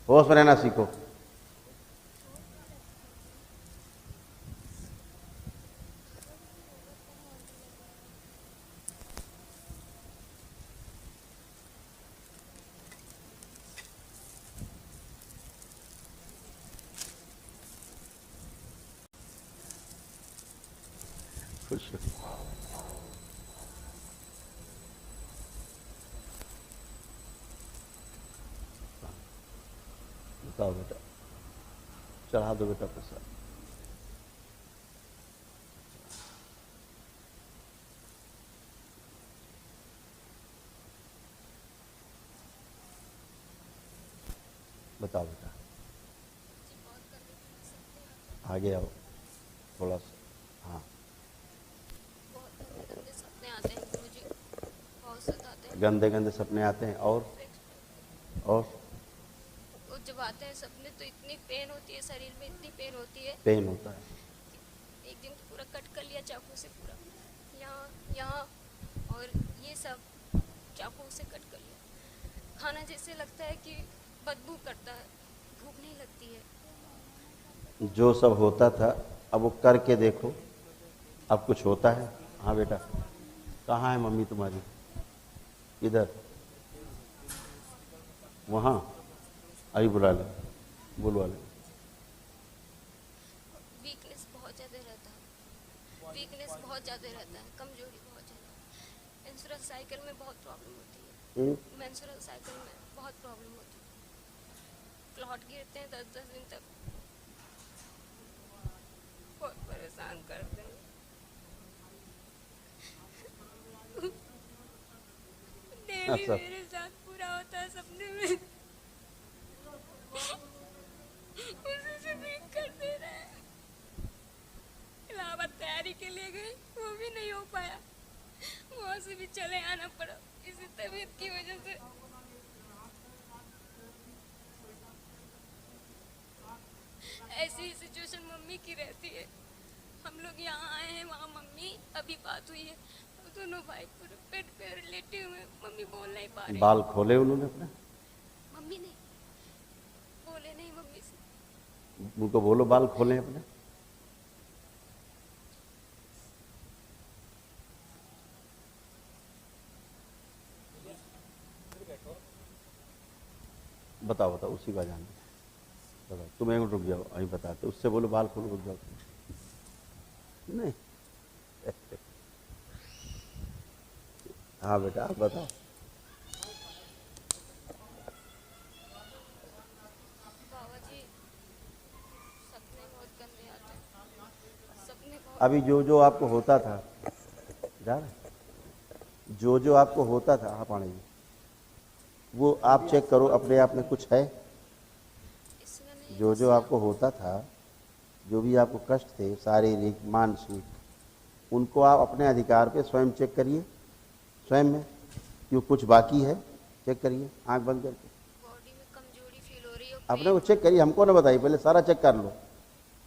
होश में रहना सीखो। खुश रहो। बताओ बेटा, चढ़ा दो बेटा प्रसाद। बताओ बेटा, आगे आओ थोड़ा सा। हाँ, सपने आते हैं गुरुजी, बहुत सताते हैं। गंदे गंदे सपने आते हैं। और जब आते हैं सपने तो इतनी पेन होती है, शरीर में इतनी पेन होती है। पेन होता है। एक दिन तो पूरा कट कर लिया चाकू से, पूरा यहाँ यहाँ और ये सब चाकू से कट कर लिया। खाना जैसे लगता है कि बदबू करता है, भूख नहीं लगती है। जो सब होता था अब वो करके देखो, अब कुछ होता है। हाँ बेटा, कहाँ है मम्मी तुम्हारी? इधर, वहाँ आई, बुला ले, बुलवा ले। वीकनेस बहुत ज़्यादा रहता है, वीकनेस बहुत ज़्यादा रहता है, कमजोरी बहुत ज़्यादा। मेंस्ट्रुअल साइकिल में बहुत प्रॉब्लम होती है, मेंस्ट्रुअल साइकिल में बहुत प्रॉब्लम होती है। क्लॉट गिरते हैं 10-10 दिन तक, बहुत परेशान करते हैं। डेली मेरे साथ पूरा होता है सपने में, उसी से वीक कर दे रहे हैं। इलाहाबाद तैयारी के लिए गई, वो भी नहीं हो पाया। वहाँ से भी चले आना पड़ा इसी तबीयत की वजह से। ऐसी ही सिचुएशन मम्मी की रहती है। हम लोग यहाँ आए हैं, वहाँ मम्मी अभी बात हुई है, तो दोनों भाई पूरे पेट पे लेटे हुए, मम्मी बोल नहीं पा रही। बाल खोले उन्होंने अपने? मम्मी नहीं बोले, नहीं मम्मी से। उनको बोलो बाल खोले अपने। बताओ बताओ, उसी का जान बताओ। तुम एक मिनट रुक जाओ, अभी बताते। उससे बोलो बाल खोलो, रुक जाओ। नहीं हाँ बेटा, आप बताओ। बाबा जी सपने बहुत गंदे आते हैं, सपने बहुत। अभी जो जो आपको होता था, जा रहे, जो जो आपको होता था, आप आने वो आप चेक करो अपने आप में कुछ है। जो जो आपको होता था, जो भी आपको कष्ट थे, शारीरिक मानसिक, उनको आप अपने अधिकार पे स्वयं चेक करिए, स्वयं में क्यों कुछ बाकी है, चेक करिए आंख बंद करके। बॉडी में कमजोरी फील हो रही है। अपने को चेक करिए, हमको ना बताइए, पहले सारा चेक कर लो।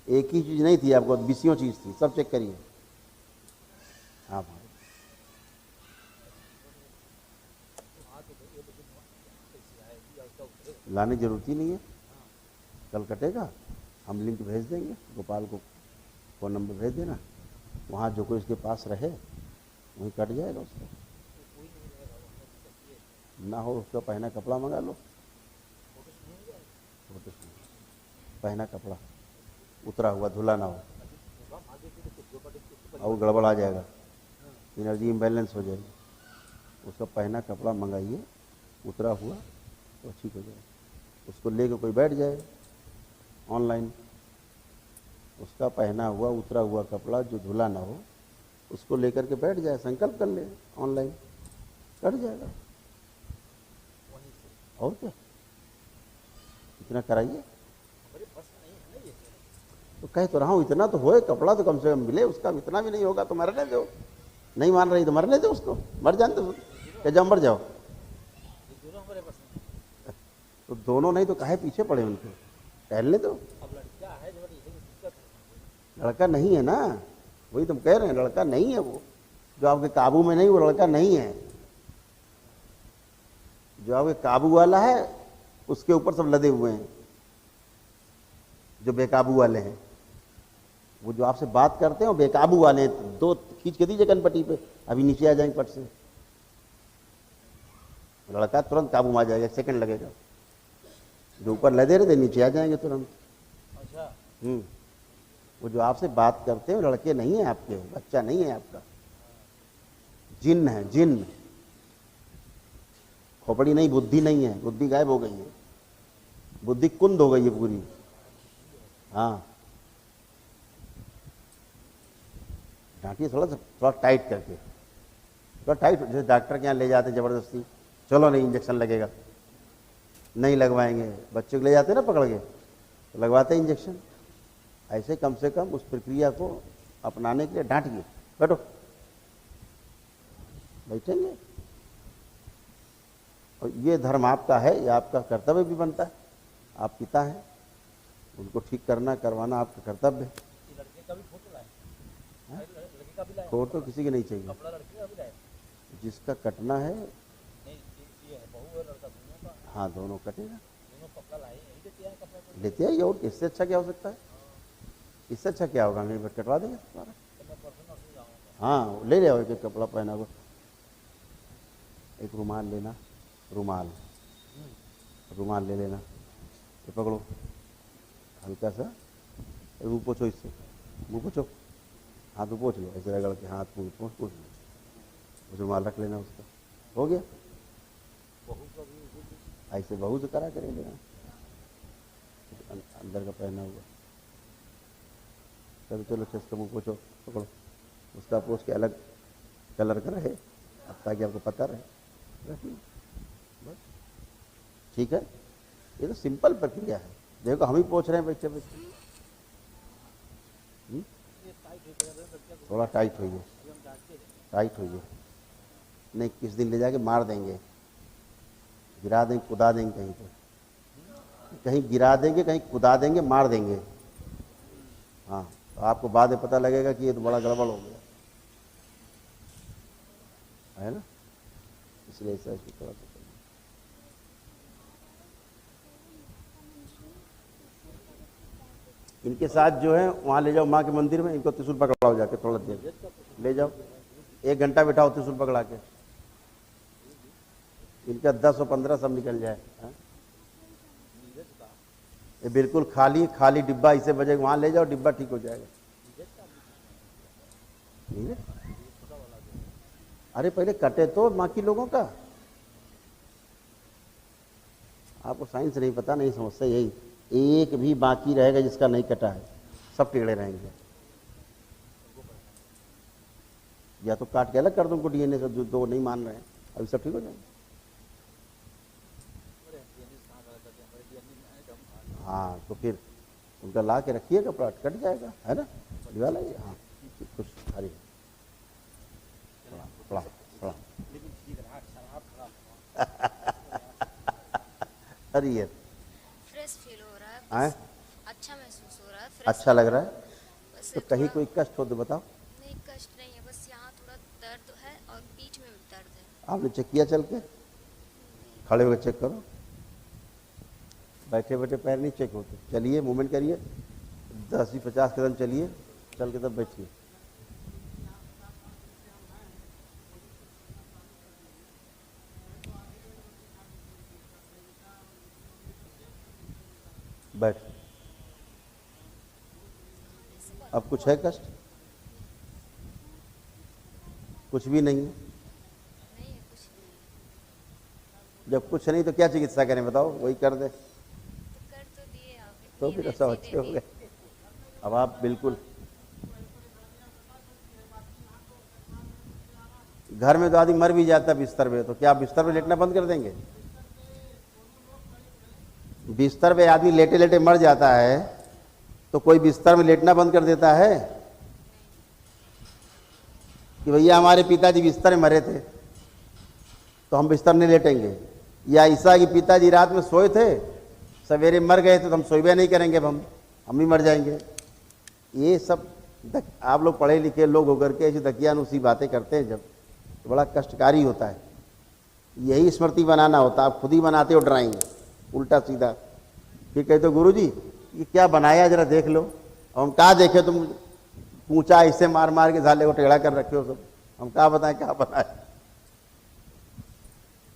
एक ही चीज़ नहीं थी आपको, 20 चीज़ थी, सब चेक करिए आप। लाने की जरूरत ही नहीं है, कल कटेगा। हम लिंक भेज देंगे, गोपाल को फ़ोन नंबर भेज देना, वहाँ जो कोई उसके पास रहे वहीं कट जाएगा उसका। ना हो उसका पहना कपड़ा मंगा लो, पहना कपड़ा उतरा हुआ, धुला ना हो, और गड़बड़ आ जाएगा, एनर्जी इम्बैलेंस हो जाएगी। उसका पहना कपड़ा मंगाइए, उतरा हुआ तो ठीक हो जाएगा। उसको लेकर कोई बैठ जाए ऑनलाइन, उसका पहना हुआ उतरा हुआ कपड़ा जो धुला ना हो, उसको लेकर के बैठ जाए, संकल्प कर ले ऑनलाइन, कट जाएगा। और क्या, इतना कराइए। तो कह तो रहा हूँ, इतना तो होए, कपड़ा तो कम से कम मिले उसका। इतना भी नहीं होगा तो मरने दो, नहीं मान रही तो मरने दो उसको, मर जाने दो, क्या जाओ मर जाओ। तो दोनों नहीं तो काहे पीछे पड़े उनको, टहलने दो। लड़का नहीं है ना, वही तुम कह रहे हैं, लड़का नहीं है वो, जो आपके काबू में नहीं, वो लड़का नहीं है। जो आपके काबू वाला है उसके ऊपर सब लदे हुए हैं, जो बेकाबू वाले हैं। वो जो आपसे बात करते हैं वो बेकाबू वाले हैं। दो खींच के दीजिए कनपट्टी पे, अभी नीचे आ जाएंगे पट से। लड़का तुरंत काबू में आ जाएगा, 1 सेकंड लगेगा। जो ऊपर लदे रहते नीचे आ जाएंगे तुरंत। वो जो आपसे बात करते हैं लड़के नहीं है आपके, बच्चा नहीं है आपका, जिन्न है, जिन्न। खोपड़ी नहीं, बुद्धि नहीं है, बुद्धि गायब हो गई है, बुद्धि कुंद हो गई है पूरी। हाँ, डांटिए थोड़ा टाइट करके, थोड़ा टाइट। जैसे डॉक्टर के यहाँ ले जाते जबरदस्ती, चलो नहीं इंजेक्शन लगेगा, नहीं लगवाएंगे। बच्चे को ले जाते ना पकड़ के, तो लगवाते इंजेक्शन। ऐसे कम से कम उस प्रक्रिया को अपनाने के लिए डांटिए, बैठो, बैठेंगे। और ये धर्म आपका है, ये आपका कर्तव्य भी बनता है। आप पिता हैं, उनको ठीक करना करवाना आपका कर्तव्य है। फोटो किसी की नहीं चाहिए, जिसका कटना है। हाँ, दोनों कटेगा, लेते आइए। और इससे अच्छा क्या हो सकता है, इससे अच्छा क्या होगा, नहीं कटवा देंगे तुम्हारा। हाँ, ले ले आओ एक कपड़ा पहना हुआ, एक रुमाल लेना, रुमाल ले लेना, तो पकड़ो हल्का सा, मुँह पोछो, इससे मुँह पोछो, हाथ में पोछ लो, ऐसे रगड़ के हाथ मुँह पोछ लो, उस रुमाल रख लेना उसका, हो गया। ऐसे बहू से करा करे लेना, अंदर का पहना हुआ। चलो चलो, इसका मुँह पोछो, पकड़ो, उसका पोछ के अलग कलर का रहे, अब ताकि आपको पता रहे, रखिए बस, ठीक है। ये तो सिंपल प्रक्रिया है। देखो हम ही पोछ रहे हैं बैठे बैठे। थोड़ा टाइट होइए, टाइट होइए, नहीं, किस दिन ले जाके मार देंगे, गिरा देंगे, कुदा देंगे कहीं पर, कहीं गिरा देंगे, कहीं कुदा देंगे, मार देंगे। हाँ, तो आपको बाद में पता लगेगा कि ये तो बड़ा गड़बड़ हो गया है ना, इसलिए ऐसा इसको थोड़ा सा इनके साथ जो है वहाँ ले जाओ माँ के मंदिर में, इनको त्रिशूल पकड़ाओ जाके, थोड़ा देर ले जाओ, 1 घंटा बिठाओ त्रिशूल पकड़ा के, इनका 10 और 15 सब निकल जाए। हाँ? ये बिल्कुल खाली खाली डिब्बा इसे बजे वहाँ ले जाओ, डिब्बा ठीक हो जाएगा। नहीं है? अरे पहले कटे तो बाकी लोगों का, आपको साइंस नहीं पता, नहीं समझते, यही एक भी बाकी रहेगा जिसका नहीं कटा है, सब टेढ़े रहेंगे। या तो काट के अलग कर दो उनको डीएनए से, जो दो नहीं मान रहे हैं, अभी सब ठीक हो जाएंगे। हाँ, तो फिर उनका ला के रखिएगा, कपड़ा कट जाएगा, है ना, दिवाला ये। हाँ कुछ हरी पड़ा अरे ये फ्रेश फील हो रहा है, आए, अच्छा महसूस हो रहा है, अच्छा लग रहा है। बस तो कहीं थोड़ा- कोई कष्ट हो तो बताओ। नहीं, कष्ट नहीं है, बस यहाँ थोड़ा दर्द है और बीच में भी दर्द है। आपने चेक किया चल के? खड़े होकर चेक करो, बैठे बैठे पैर नहीं चेक होते। चलिए, मूवमेंट करिए, 10-50 कदम चलिए, चल के तब बैठिए। बैठ। अब कुछ है कष्ट? कुछ भी नहीं है। नहीं है, कुछ नहीं। जब कुछ नहीं तो क्या चिकित्सा करें बताओ, वही कर दे। तो कर तो दिए आप, तो इतनी फिर सब एनर्जी अच्छे हो दे गए। दी। अब आप बिल्कुल, घर में तो आदमी मर भी जाता है बिस्तर में, तो क्या आप बिस्तर में लेटना बंद कर देंगे? बिस्तर में आदमी लेटे लेटे मर जाता है, तो कोई बिस्तर में लेटना बंद कर देता है कि भैया हमारे पिताजी बिस्तर में मरे थे तो हम बिस्तर नहीं लेटेंगे, या ऐसा कि पिताजी रात में सोए थे, सवेरे मर गए थे तो हम सोए नहीं करेंगे, अब हम भी मर जाएंगे। ये सब आप लोग पढ़े लिखे लोग होकर के ऐसी दकियानुसी बातें करते हैं जब, तो बड़ा कष्टकारी होता है। यही स्मृति बनाना होता है, आप खुद ही बनाते हो ड्राइंग उल्टा सीधा। फिर कहते हो गुरु जी ये क्या बनाया जरा देख लो, और हम कहा देखे, तुम पूछा ऐसे मार मार के झाले को टेढ़ा कर रखे हो सब, हम कहा बताएं क्या बनाया।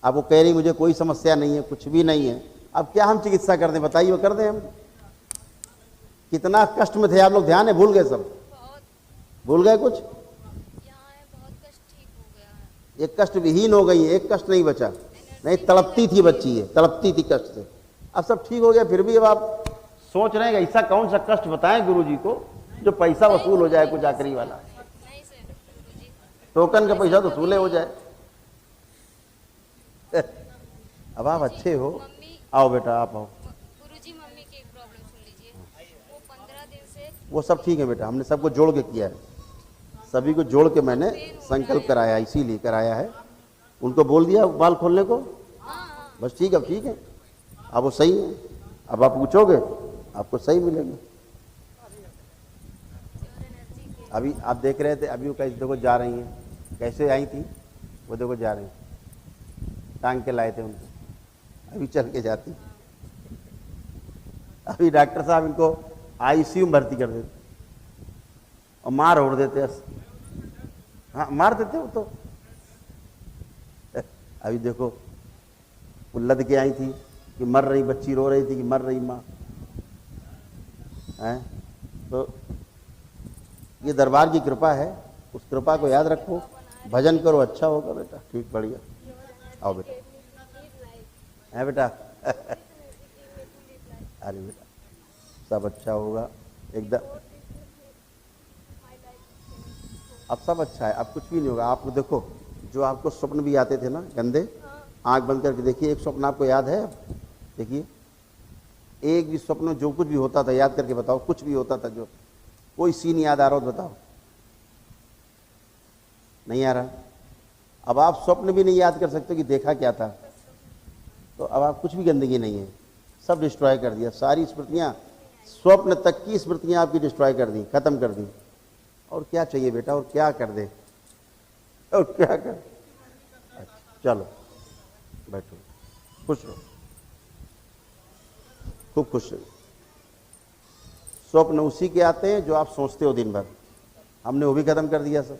अब वो कह रही मुझे कोई समस्या नहीं है, कुछ भी नहीं है, अब क्या हम चिकित्सा कर दें बताइए, वो कर दें हम? कितना कष्ट में थे आप लोग, ध्यान है, भूल गए सब, बहुत भूल गए कुछ? यहाँ है, बहुत कष्ट ठीक हो गया है। एक कष्ट विहीन हो गई है, एक कष्ट नहीं बचा। नहीं, तड़पती थी बच्ची, ये तड़पती थी कष्ट से, अब सब ठीक हो गया। फिर भी अब आप सोच रहे हैं कि ऐसा कौन सा कष्ट बताएं गुरु जी को जो पैसा वसूल हो जाए, कुछ आखिरी वाला नहीं सर गुरुजी, टोकन का पैसा तो वसूले हो जाए। अब आप अच्छे हो, मम्मी आओ बेटा आप आओ। गुरुजी मम्मी की एक प्रॉब्लम सुन लीजिए। वो 15 दिन से वो सब ठीक है बेटा, हमने सबको जोड़ के किया है, सभी को जोड़ के मैंने संकल्प कराया, इसीलिए कराया है। उनको बोल दिया बाल खोलने को, बस ठीक है, ठीक है, अब वो सही है। अब आप पूछोगे आपको सही मिलेंगे। अभी आप देख रहे थे, अभी वो कैसे देखो जा रही हैं, कैसे आई थी वो, देखो जा रही, टांग के लाए थे उनको, अभी चल के जाती। अभी डॉक्टर साहब इनको आईसीयू में भर्ती कर देते और मार ओढ़ देते, हाँ मार देते वो तो। अभी देखो वो लद के आई थी कि मर रही बच्ची, रो रही थी कि मर रही माँ है। तो ये दरबार की कृपा है, उस कृपा को याद रखो, भजन करो, अच्छा होगा बेटा, ठीक, बढ़िया। आओ बेटा, है बेटा अरे बेटा सब अच्छा होगा एकदम, अब सब अच्छा है, अब कुछ भी नहीं होगा। आप देखो जो आपको स्वप्न भी आते थे ना गंदे, आंख बंद करके देखिए, एक स्वप्न आपको याद है? देखिए एक भी स्वप्न जो कुछ भी होता था याद करके बताओ, कुछ भी होता था जो, कोई सीन याद आ रहा हो तो बताओ। नहीं आ रहा? अब आप स्वप्न भी नहीं याद कर सकते कि देखा क्या था, तो अब आप कुछ भी गंदगी नहीं है, सब डिस्ट्रॉय कर दिया, सारी स्मृतियाँ, स्वप्न तक की स्मृतियाँ आपकी डिस्ट्रॉय कर दी, खत्म कर दी। और क्या चाहिए बेटा, और क्या कर दे, और क्या कर। अच्छा, चलो बैठो, खुश रहो, खूब खुश रहो। स्वप्न उसी के आते हैं जो आप सोचते हो दिन भर, हमने वो भी खत्म कर दिया सब।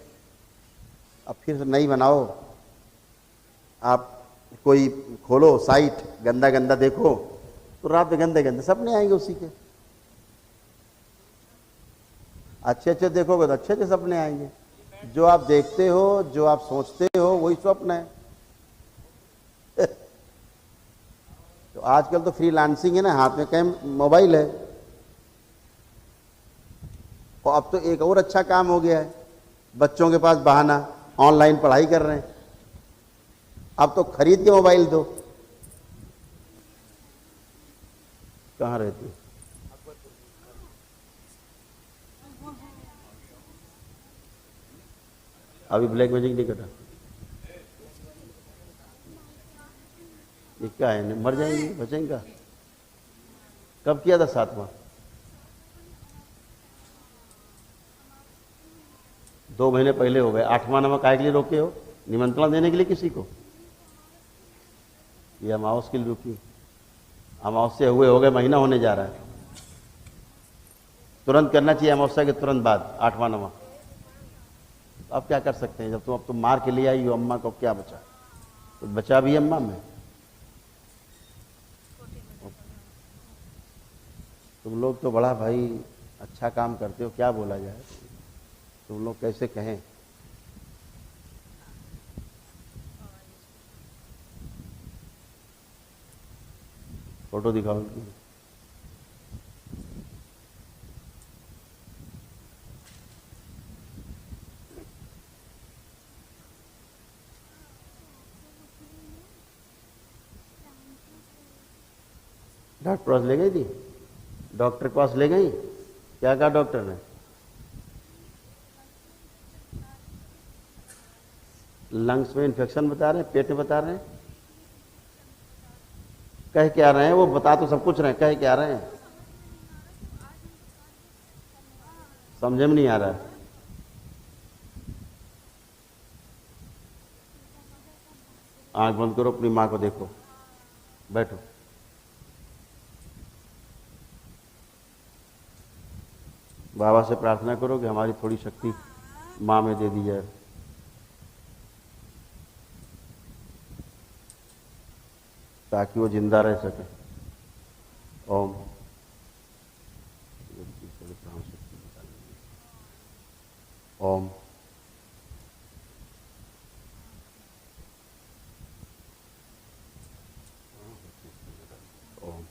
अब फिर से नई बनाओ। आप कोई खोलो साइट, गंदा गंदा देखो तो रात में गंदे गंदे सपने आएंगे उसी के। अच्छे अच्छे देखोगे तो अच्छे अच्छे सपने आएंगे। जो आप देखते हो, जो आप सोचते हो, वही स्वप्न है। तो आजकल तो फ्रीलांसिंग है ना, हाथ में कहीं मोबाइल है। और अब तो एक और अच्छा काम हो गया है, बच्चों के पास बहाना, ऑनलाइन पढ़ाई कर रहे हैं, अब तो खरीद के मोबाइल दो। कहाँ रहती है? अभी ब्लैक मैजिक नहीं कटा, ये क्या है, मर जाएंगे बचेंगे? कब किया था 7वां? 2 महीने पहले हो गए। 8वां नंबर काहे के लिए रोके हो? निमंत्रण देने के लिए किसी को? ये अमावस के लिए रुकी, अमावस्या हुए हो गए, महीना होने जा रहा है। तुरंत करना चाहिए, अमावस्या के तुरंत बाद 8वां नंबर। अब क्या कर सकते हैं, जब तुम अब तुम मार के लिए आई हो अम्मा को, क्या बचा? तो बचा भी अम्मा में। तुम लोग तो बड़ा भाई अच्छा काम करते हो, क्या बोला जाए, तुम लोग कैसे कहें। फोटो दिखाओ उनकी। डॉक्टर पास ले गई थी? डॉक्टर के पास ले गई? क्या कहा डॉक्टर ने? लंग्स में इन्फेक्शन बता रहे हैं, पेट में बता रहे हैं, कह क्या रहे हैं? वो बता तो सब कुछ रहे हैं, कह क्या रहे हैं? समझ में नहीं आ रहा है। आंख बंद करो, अपनी माँ को देखो, बैठो। बाबा से प्रार्थना करो कि हमारी थोड़ी शक्ति माँ में दे दी जाए, ताकि वो जिंदा रह सके। ओम। ओम। ओम।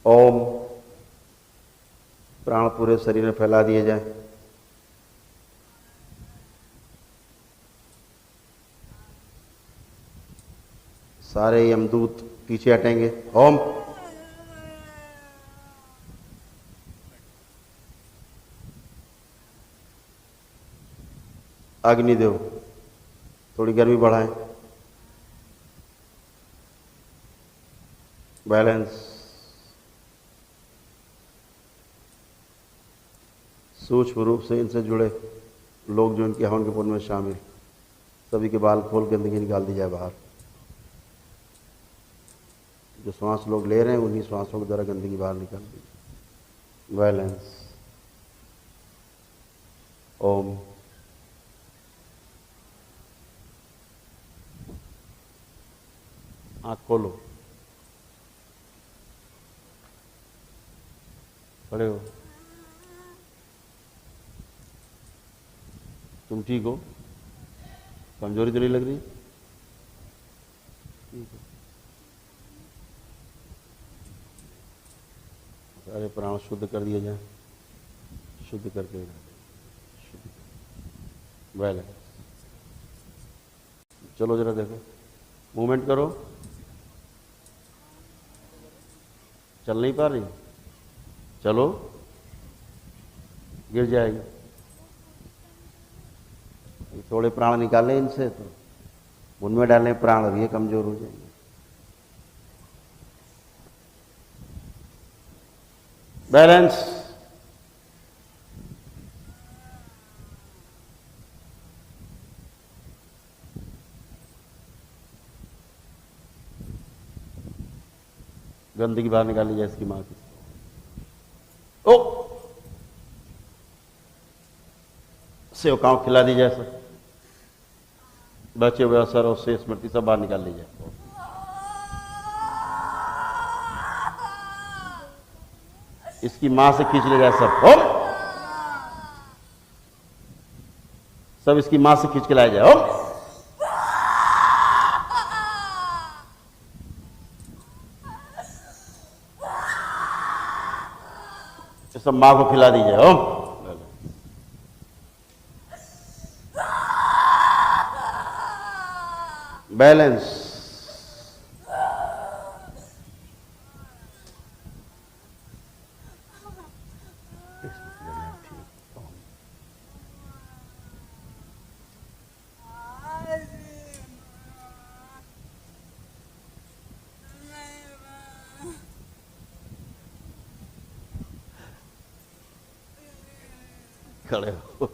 ओम। प्राण पूरे शरीर में फैला दिए जाए। सारे यमदूत पीछे हटेंगे। ओम। अग्निदेव थोड़ी गर्मी बढ़ाएं। बैलेंस। सूक्ष्म रूप से इनसे जुड़े लोग जो इनके हवन के पुण्य में शामिल, सभी के बाल खोल के गंदगी निकाल दी जाए बाहर। जो श्वास लोग ले रहे हैं उन्हीं श्वासों के द्वारा गंदगी बाहर निकाल दी। बैलेंस। ओम। आँख खोलो, खड़े हो। तुम ठीक हो? कमजोरी तो नहीं लग रही? ठीक है। सारे प्राण शुद्ध कर दिए जाए, शुद्ध करके बैलेंस। चलो जरा देखो, मूवमेंट करो। चल नहीं पा रही? चलो। गिर जाएगी। ये थोड़े प्राण निकाले इनसे तो उनमें डालने प्राण और ये कमजोर हो जाएंगे। बैलेंस। गंदगी बाहर निकाली जाए इसकी मां की। ओ सेवकाओं खिला दी जाए सब, बचे हुए असर और से स्मृति सब बाहर निकाल ली जाए। इसकी मां से खींच ले जाए सब। ओम सब इसकी मां से खींच के लाया जाए। ओम ये सब मां को खिला दीजिए। ओम बैलेंस। खड़े हो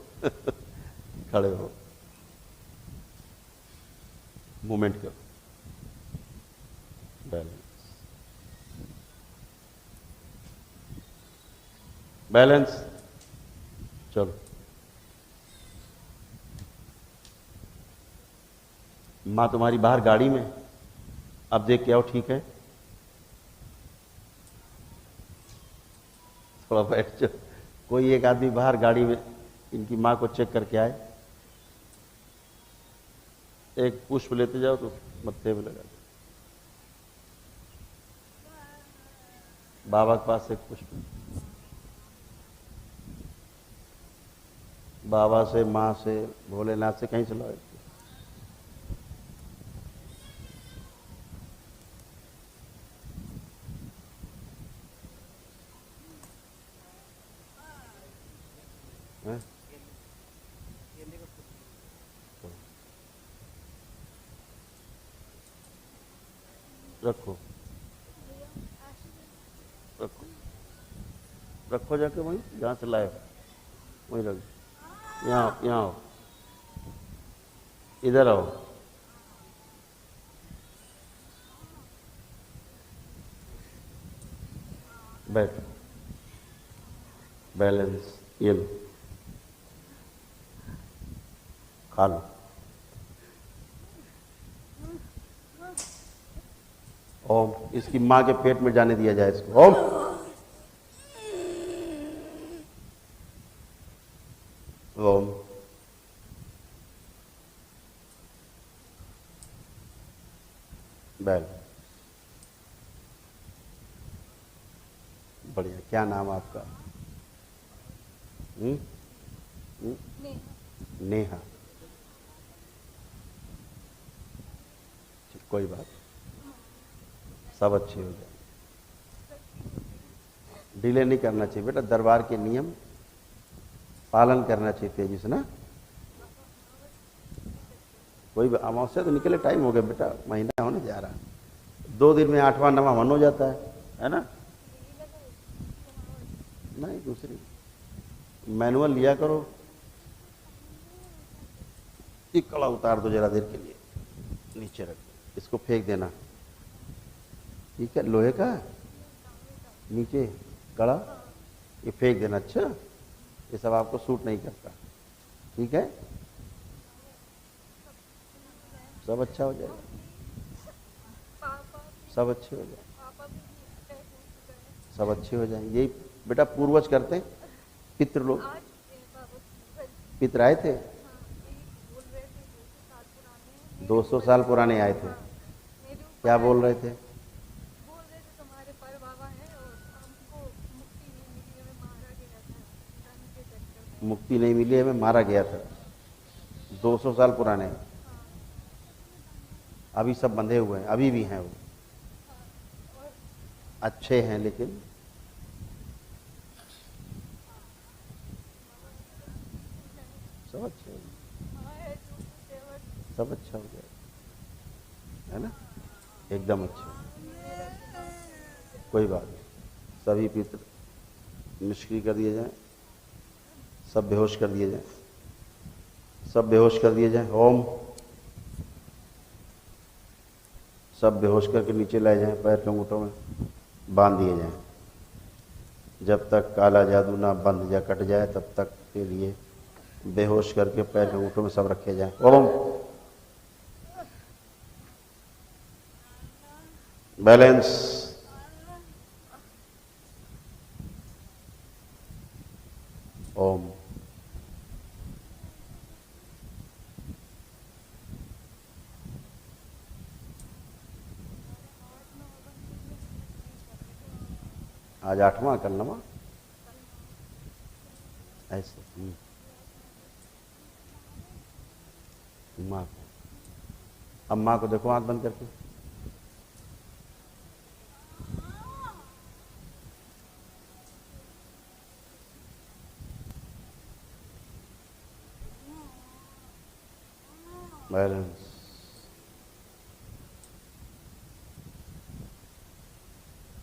खड़े हो, मूवमेंट करो। Balance balance. चलो मां तुम्हारी बाहर गाड़ी में, अब देख के आओ, ठीक है? थोड़ा बैठ जाओ। कोई एक आदमी बाहर गाड़ी में इनकी मां को चेक करके आए। एक पुष्प लेते जाओ तो मत्थे में लगा दो। बाबा के पास एक पुष्प, बाबा से, मां से, भोलेनाथ से, कहीं से लाओ। रखो रखो रखो, जाके वहीं जहाँ से लाए वहीं रख। यहाँ यहाँ आओ, इधर आओ। बैठ। बैलेंस। ये लो, खा लो। ओम इसकी मां के पेट में जाने दिया जाए इसको। ओम ओम बैल। बढ़िया। क्या नाम आपका? नेहा। कोई बात, सब अच्छे हो जाए। डिले नहीं करना चाहिए बेटा, दरबार के नियम पालन करना चाहिए तेजी से ना। कोई अमावस्या तो निकले टाइम हो गया बेटा, महीना होने जा रहा है। 2 दिन में 8वां 9वां मन हो जाता है ना? नहीं, दूसरी मैनुअल लिया करो। एक कड़ा उतार दो जरा देर के लिए, नीचे रख दो, इसको फेंक देना। ठीक है, लोहे का नीचे कड़ा, ये फेंक देना। अच्छा, ये सब आपको सूट नहीं करता। ठीक है, सब अच्छा हो जाएगा, सब अच्छे हो जाए, सब अच्छे हो जाएंगे। यही बेटा पूर्वज करते हैं, पितृ लोग। पितृ आए थे, 200 साल पुराने आए थे। क्या बोल रहे थे? मुक्ति नहीं मिली, हमें मारा गया था। 200 साल पुराने। अभी सब बंधे हुए हैं, अभी भी हैं वो, अच्छे हैं, लेकिन सब अच्छा हो गया, सब अच्छा हो गया, है ना, एकदम अच्छा, कोई बात नहीं। सभी पितर निष्क्रिय कर दिए जाएं, सब बेहोश कर दिए जाएं, सब बेहोश कर दिए जाएं। ओम। सब बेहोश करके नीचे लाए जाएं, पैर के अंगूठों में बांध दिए जाएं। जब तक काला जादू ना बंध या कट जाए तब तक के लिए बेहोश करके पैर के अंगूठों में सब रखे जाएं। ओम। बैलेंस। ओम। आज 8वां, कल 9वां, ऐसे। माँ को, अब माँ को देखो आंख बंद करके। बैलेंस।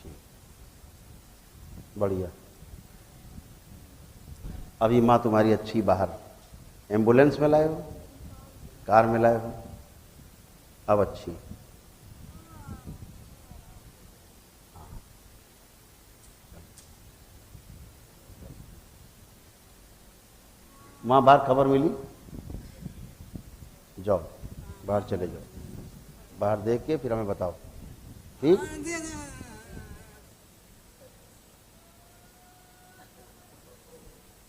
ठीक, बढ़िया। अभी माँ तुम्हारी अच्छी बाहर एम्बुलेंस में लाए हो, कार में लाए हो, अब अच्छी। माँ बाहर खबर मिली, जाओ बाहर चले जाओ, बाहर देख के फिर हमें बताओ, ठीक।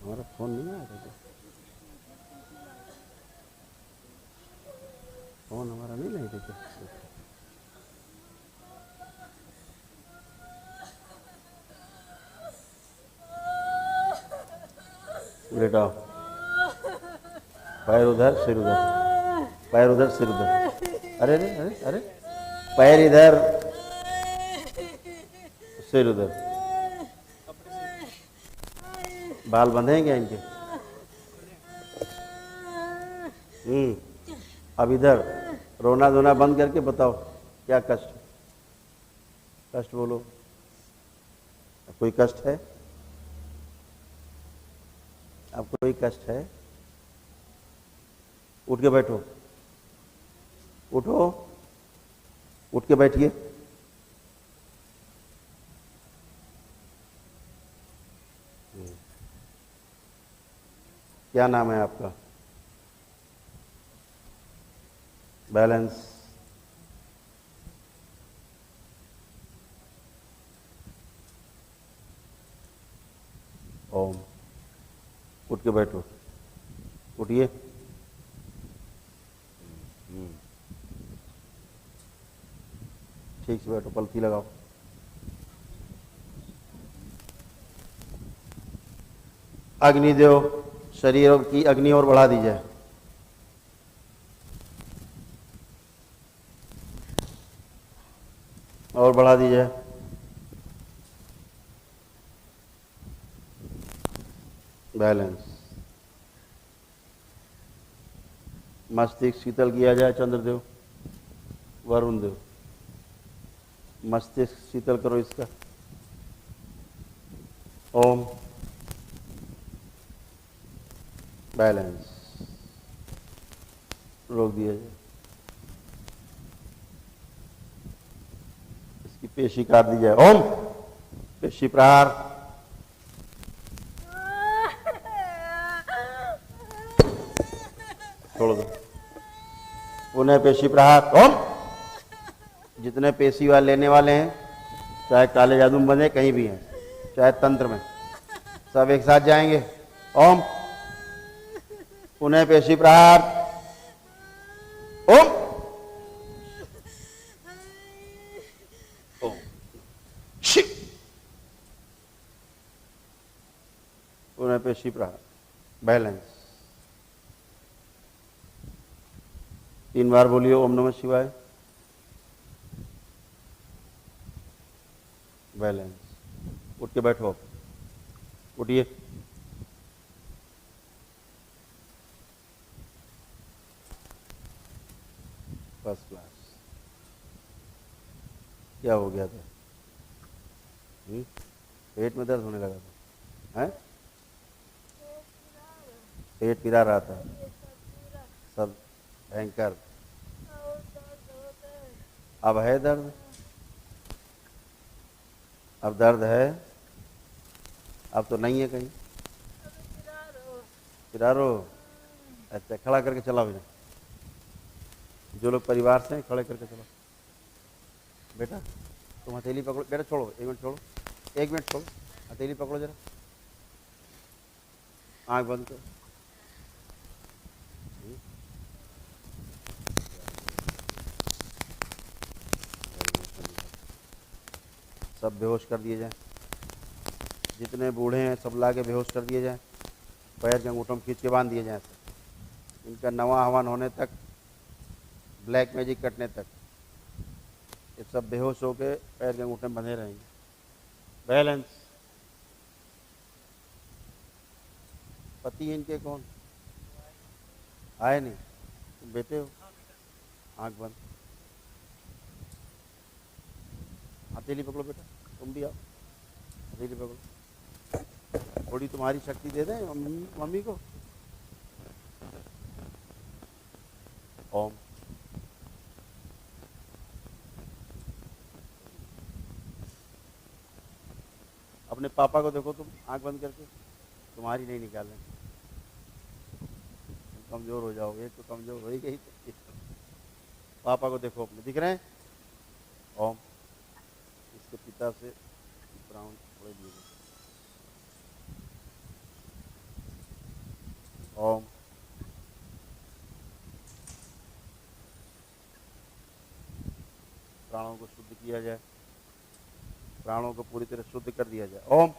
हमारा फोन नहीं आया था, फोन हमारा नहीं नहीं देखे बेटा। पैर उधर, सिर उधर, पैर उधर, सिर उधर। अरे अरे अरे अरे, पैर इधर, सिर उधर। बाल बंधे हैं क्या इनके? अब इधर रोना धोना बंद करके बताओ क्या कष्ट, कष्ट बोलो। कोई कष्ट है? अब कोई कष्ट है? उठ के बैठो, उठो, उठ के बैठिए। क्या नाम है आपका? बैलेंस। ओम। उठ के बैठो, उठिए। ठीक से बैठो, पलथी लगाओ। अग्निदेव शरीर की अग्नि और बढ़ा दी जाए। और बढ़ा दी जाए। बैलेंस। मस्तिष्क शीतल किया जाए। चंद्रदेव, वरुण देव, मस्तिष्क शीतल करो इसका। ओम। बैलेंस। रोक दिया जाए। इसकी पेशी काट दी जाए। ओम। पेशी प्रहार। छोड़ दो। पुनः पेशी प्रहार। ओम। जितने पेशी वाले लेने वाले हैं, चाहे काले जादू में बने कहीं भी हैं, चाहे तंत्र में, सब एक साथ जाएंगे। ओम। पुनः पेशी प्रहार। ओम। ओम। शिव। पुनः पेशी प्रहार। बैलेंस। 3 बार बोलिए ओम नमः शिवाय। बैलेंस। उठ के बैठो, उठिए। First class. क्या हो गया था? पेट में दर्द होने लगा था? हैं? पेट पिरा रहा था सब भयंकर। अब है दर्द? अब दर्द है? अब तो नहीं है कहीं? पिरा रो? अच्छा, खड़ा करके चलाओ इन्हें। जो लोग परिवार से हैं खड़े करके चलो। बेटा तुम हथेली पकड़ो। बेटा छोड़ो, 1 मिनट छोड़ो, 1 मिनट छोड़ो। हथेली पकड़ो जरा, आँख बंद करो। सब बेहोश कर दिए जाएं, जितने बूढ़े हैं सब ला के बेहोश कर दिए जाएं, पैर के अंगूठों में खींच के बांध दिए जाएं। इनका नवा हवन होने तक, ब्लैक मैजिक कटने तक ये सब बेहोश होके पैर के अंगूठे में बंधे रहेंगे। बैलेंस। पति इनके कौन आए नहीं? तुम बेटे हो? आंख बंद, हथेली पकड़ो। बेटा तुम भी आओ, हथेली पकड़ो। थोड़ी तुम्हारी शक्ति दे दें मम्मी को। ओम। अपने पापा को देखो तुम, आंख बंद करके। तुम्हारी नहीं निकालें, कमजोर हो जाओगे। तो कमजोर हो ही गई। पापा को देखो अपने, दिख रहे हैं? ओम। इसके पिता से प्राण थोड़े दिए गए। ओम। प्राणों को शुद्ध किया जाए, प्राणों को पूरी तरह शुद्ध कर दिया जाए। ओम।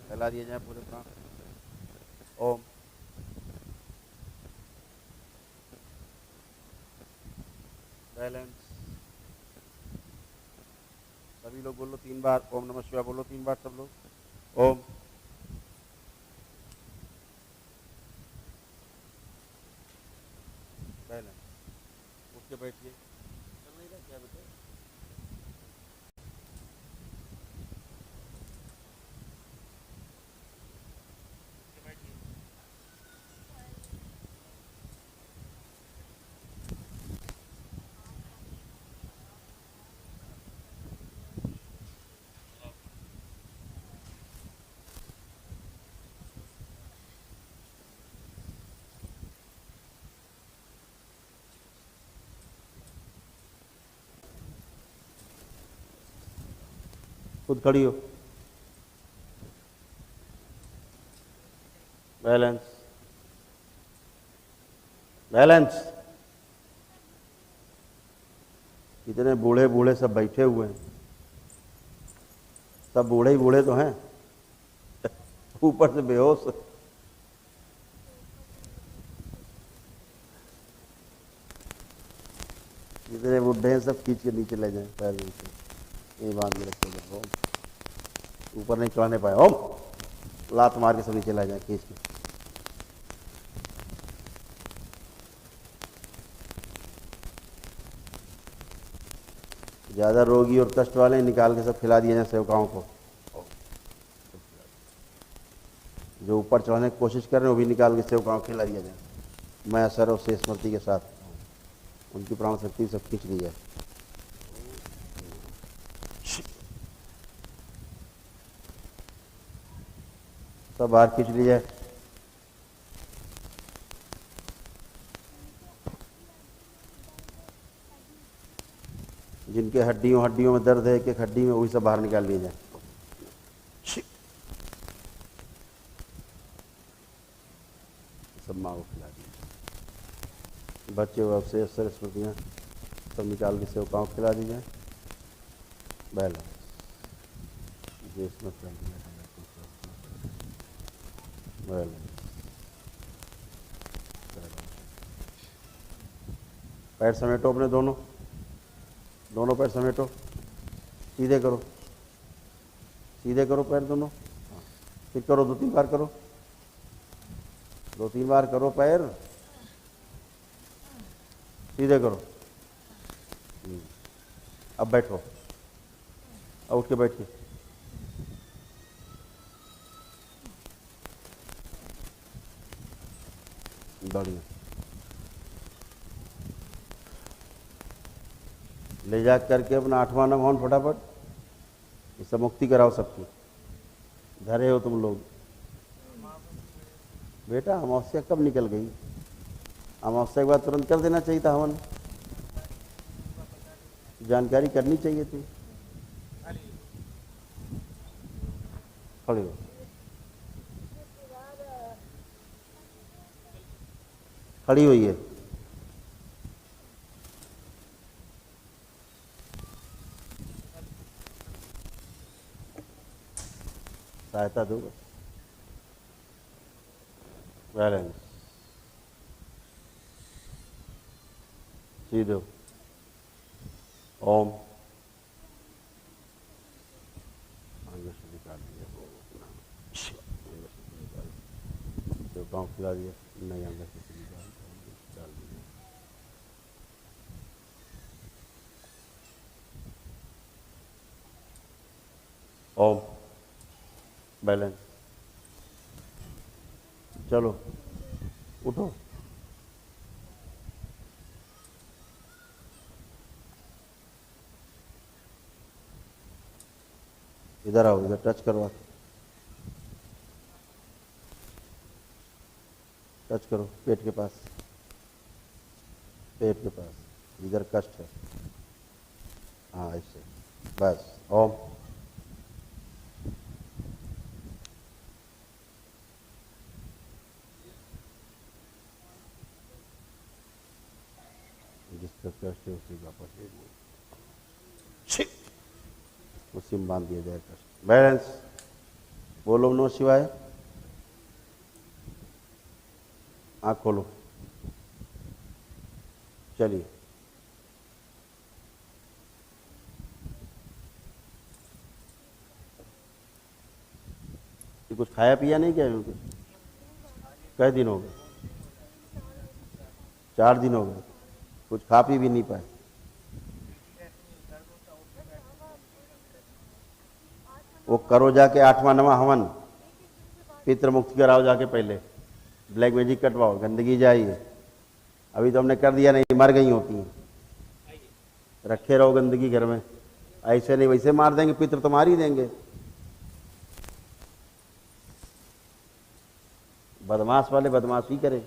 फैला दिए जाए पूरे प्राण। ओम। बैलेंस। सभी लोग बोलो 3 बार ओम नमः शिवाय। बोलो 3 बार सब लोग। ओम। बैलेंस। उठ के बैठिए। चल नहीं रहा क्या बेटा? खुद खड़ी हो। बैलेंस। बैलेंस। इतने बूढ़े बूढ़े सब बैठे हुए हैं, सब बूढ़े ही बूढ़े तो हैं, ऊपर से बेहोश। जितने बुढ़े हैं सब खींच के नीचे ले जाएं, पैर नीचे ये बांध के रखे जाए। ओम। ऊपर नहीं चढ़ाने पाए। ओम। लात मार के सब नीचे ले जाए खींच के। ज्यादा रोगी और कष्ट वाले निकाल के सब खिला दिए जाए सेवकाओं को। जो ऊपर चढ़ने की कोशिश कर रहे हैं वो भी निकाल के सेवकाओं को खिला दिया जाए। मैं सर्व से स्मृति के साथ उनकी प्राण शक्ति सब खींच ली जाए। सब बाहर खींच ली जाए। जिनके हड्डियों हड्डियों में दर्द है, एक एक हड्डी में, वही सब बाहर निकाल लिए जाए। सब माँ को खिला दिए। बच्चे हुए अवशेष सर स्मृतियाँ सब निकाल के सेवकाओं को खिला दी जाए। बैलेंस। पैर समेटो अपने दोनों पैर समेटो, सीधे करो। सीधे करो पैर दोनों। हाँ, फिर करो 2-3 बार करो, 2-3 बार करो पैर, सीधे करो। अब बैठो, अब उठ के बैठिए। बढ़िया। ले जा करके अपना 8वां नाम हवन फटाफट, इससे मुक्ति कराओ सबकी। धरे हो तुम लोग। बेटा अमावस्या कब निकल गई? अमावस्या के बाद तुरंत कर देना चाहिए था हवन, जानकारी करनी चाहिए थी। खड़े हो, खड़ी हुई है। सहायता दो बस। बैलेंस सीधे। ओम आगे से निकाल दिया, जो गाँव खिला दिया, नहीं आगे से निकाल दिया। ओम बैलेंस। चलो उठो। इधर आओ, इधर टच करवा, टच करो पेट के पास, पेट के पास, इधर कष्ट है। हाँ ऐसे बस। ओम जिसका कष्ट है उसी का पकड़ उसी में बांध दिया जाए कष्ट। बैलेंस। बोलो नमः शिवाय। आँख खोलो, चलिए। कुछ खाया पिया नहीं क्या? कई दिन हो गए? 4 दिन हो गए, कुछ खा पी भी नहीं पाए। वो करो जाके 8वां 9वां हवन, पितृ मुक्ति कराओ जाके। पहले ब्लैक मैजिक कटवाओ, गंदगी जाइए। अभी तो हमने कर दिया, नहीं मर गई होती हैं। रखे रहो गंदगी घर में, ऐसे नहीं वैसे मार देंगे, पितृ तो मार ही देंगे। बदमाश वाले बदमाश ही करें।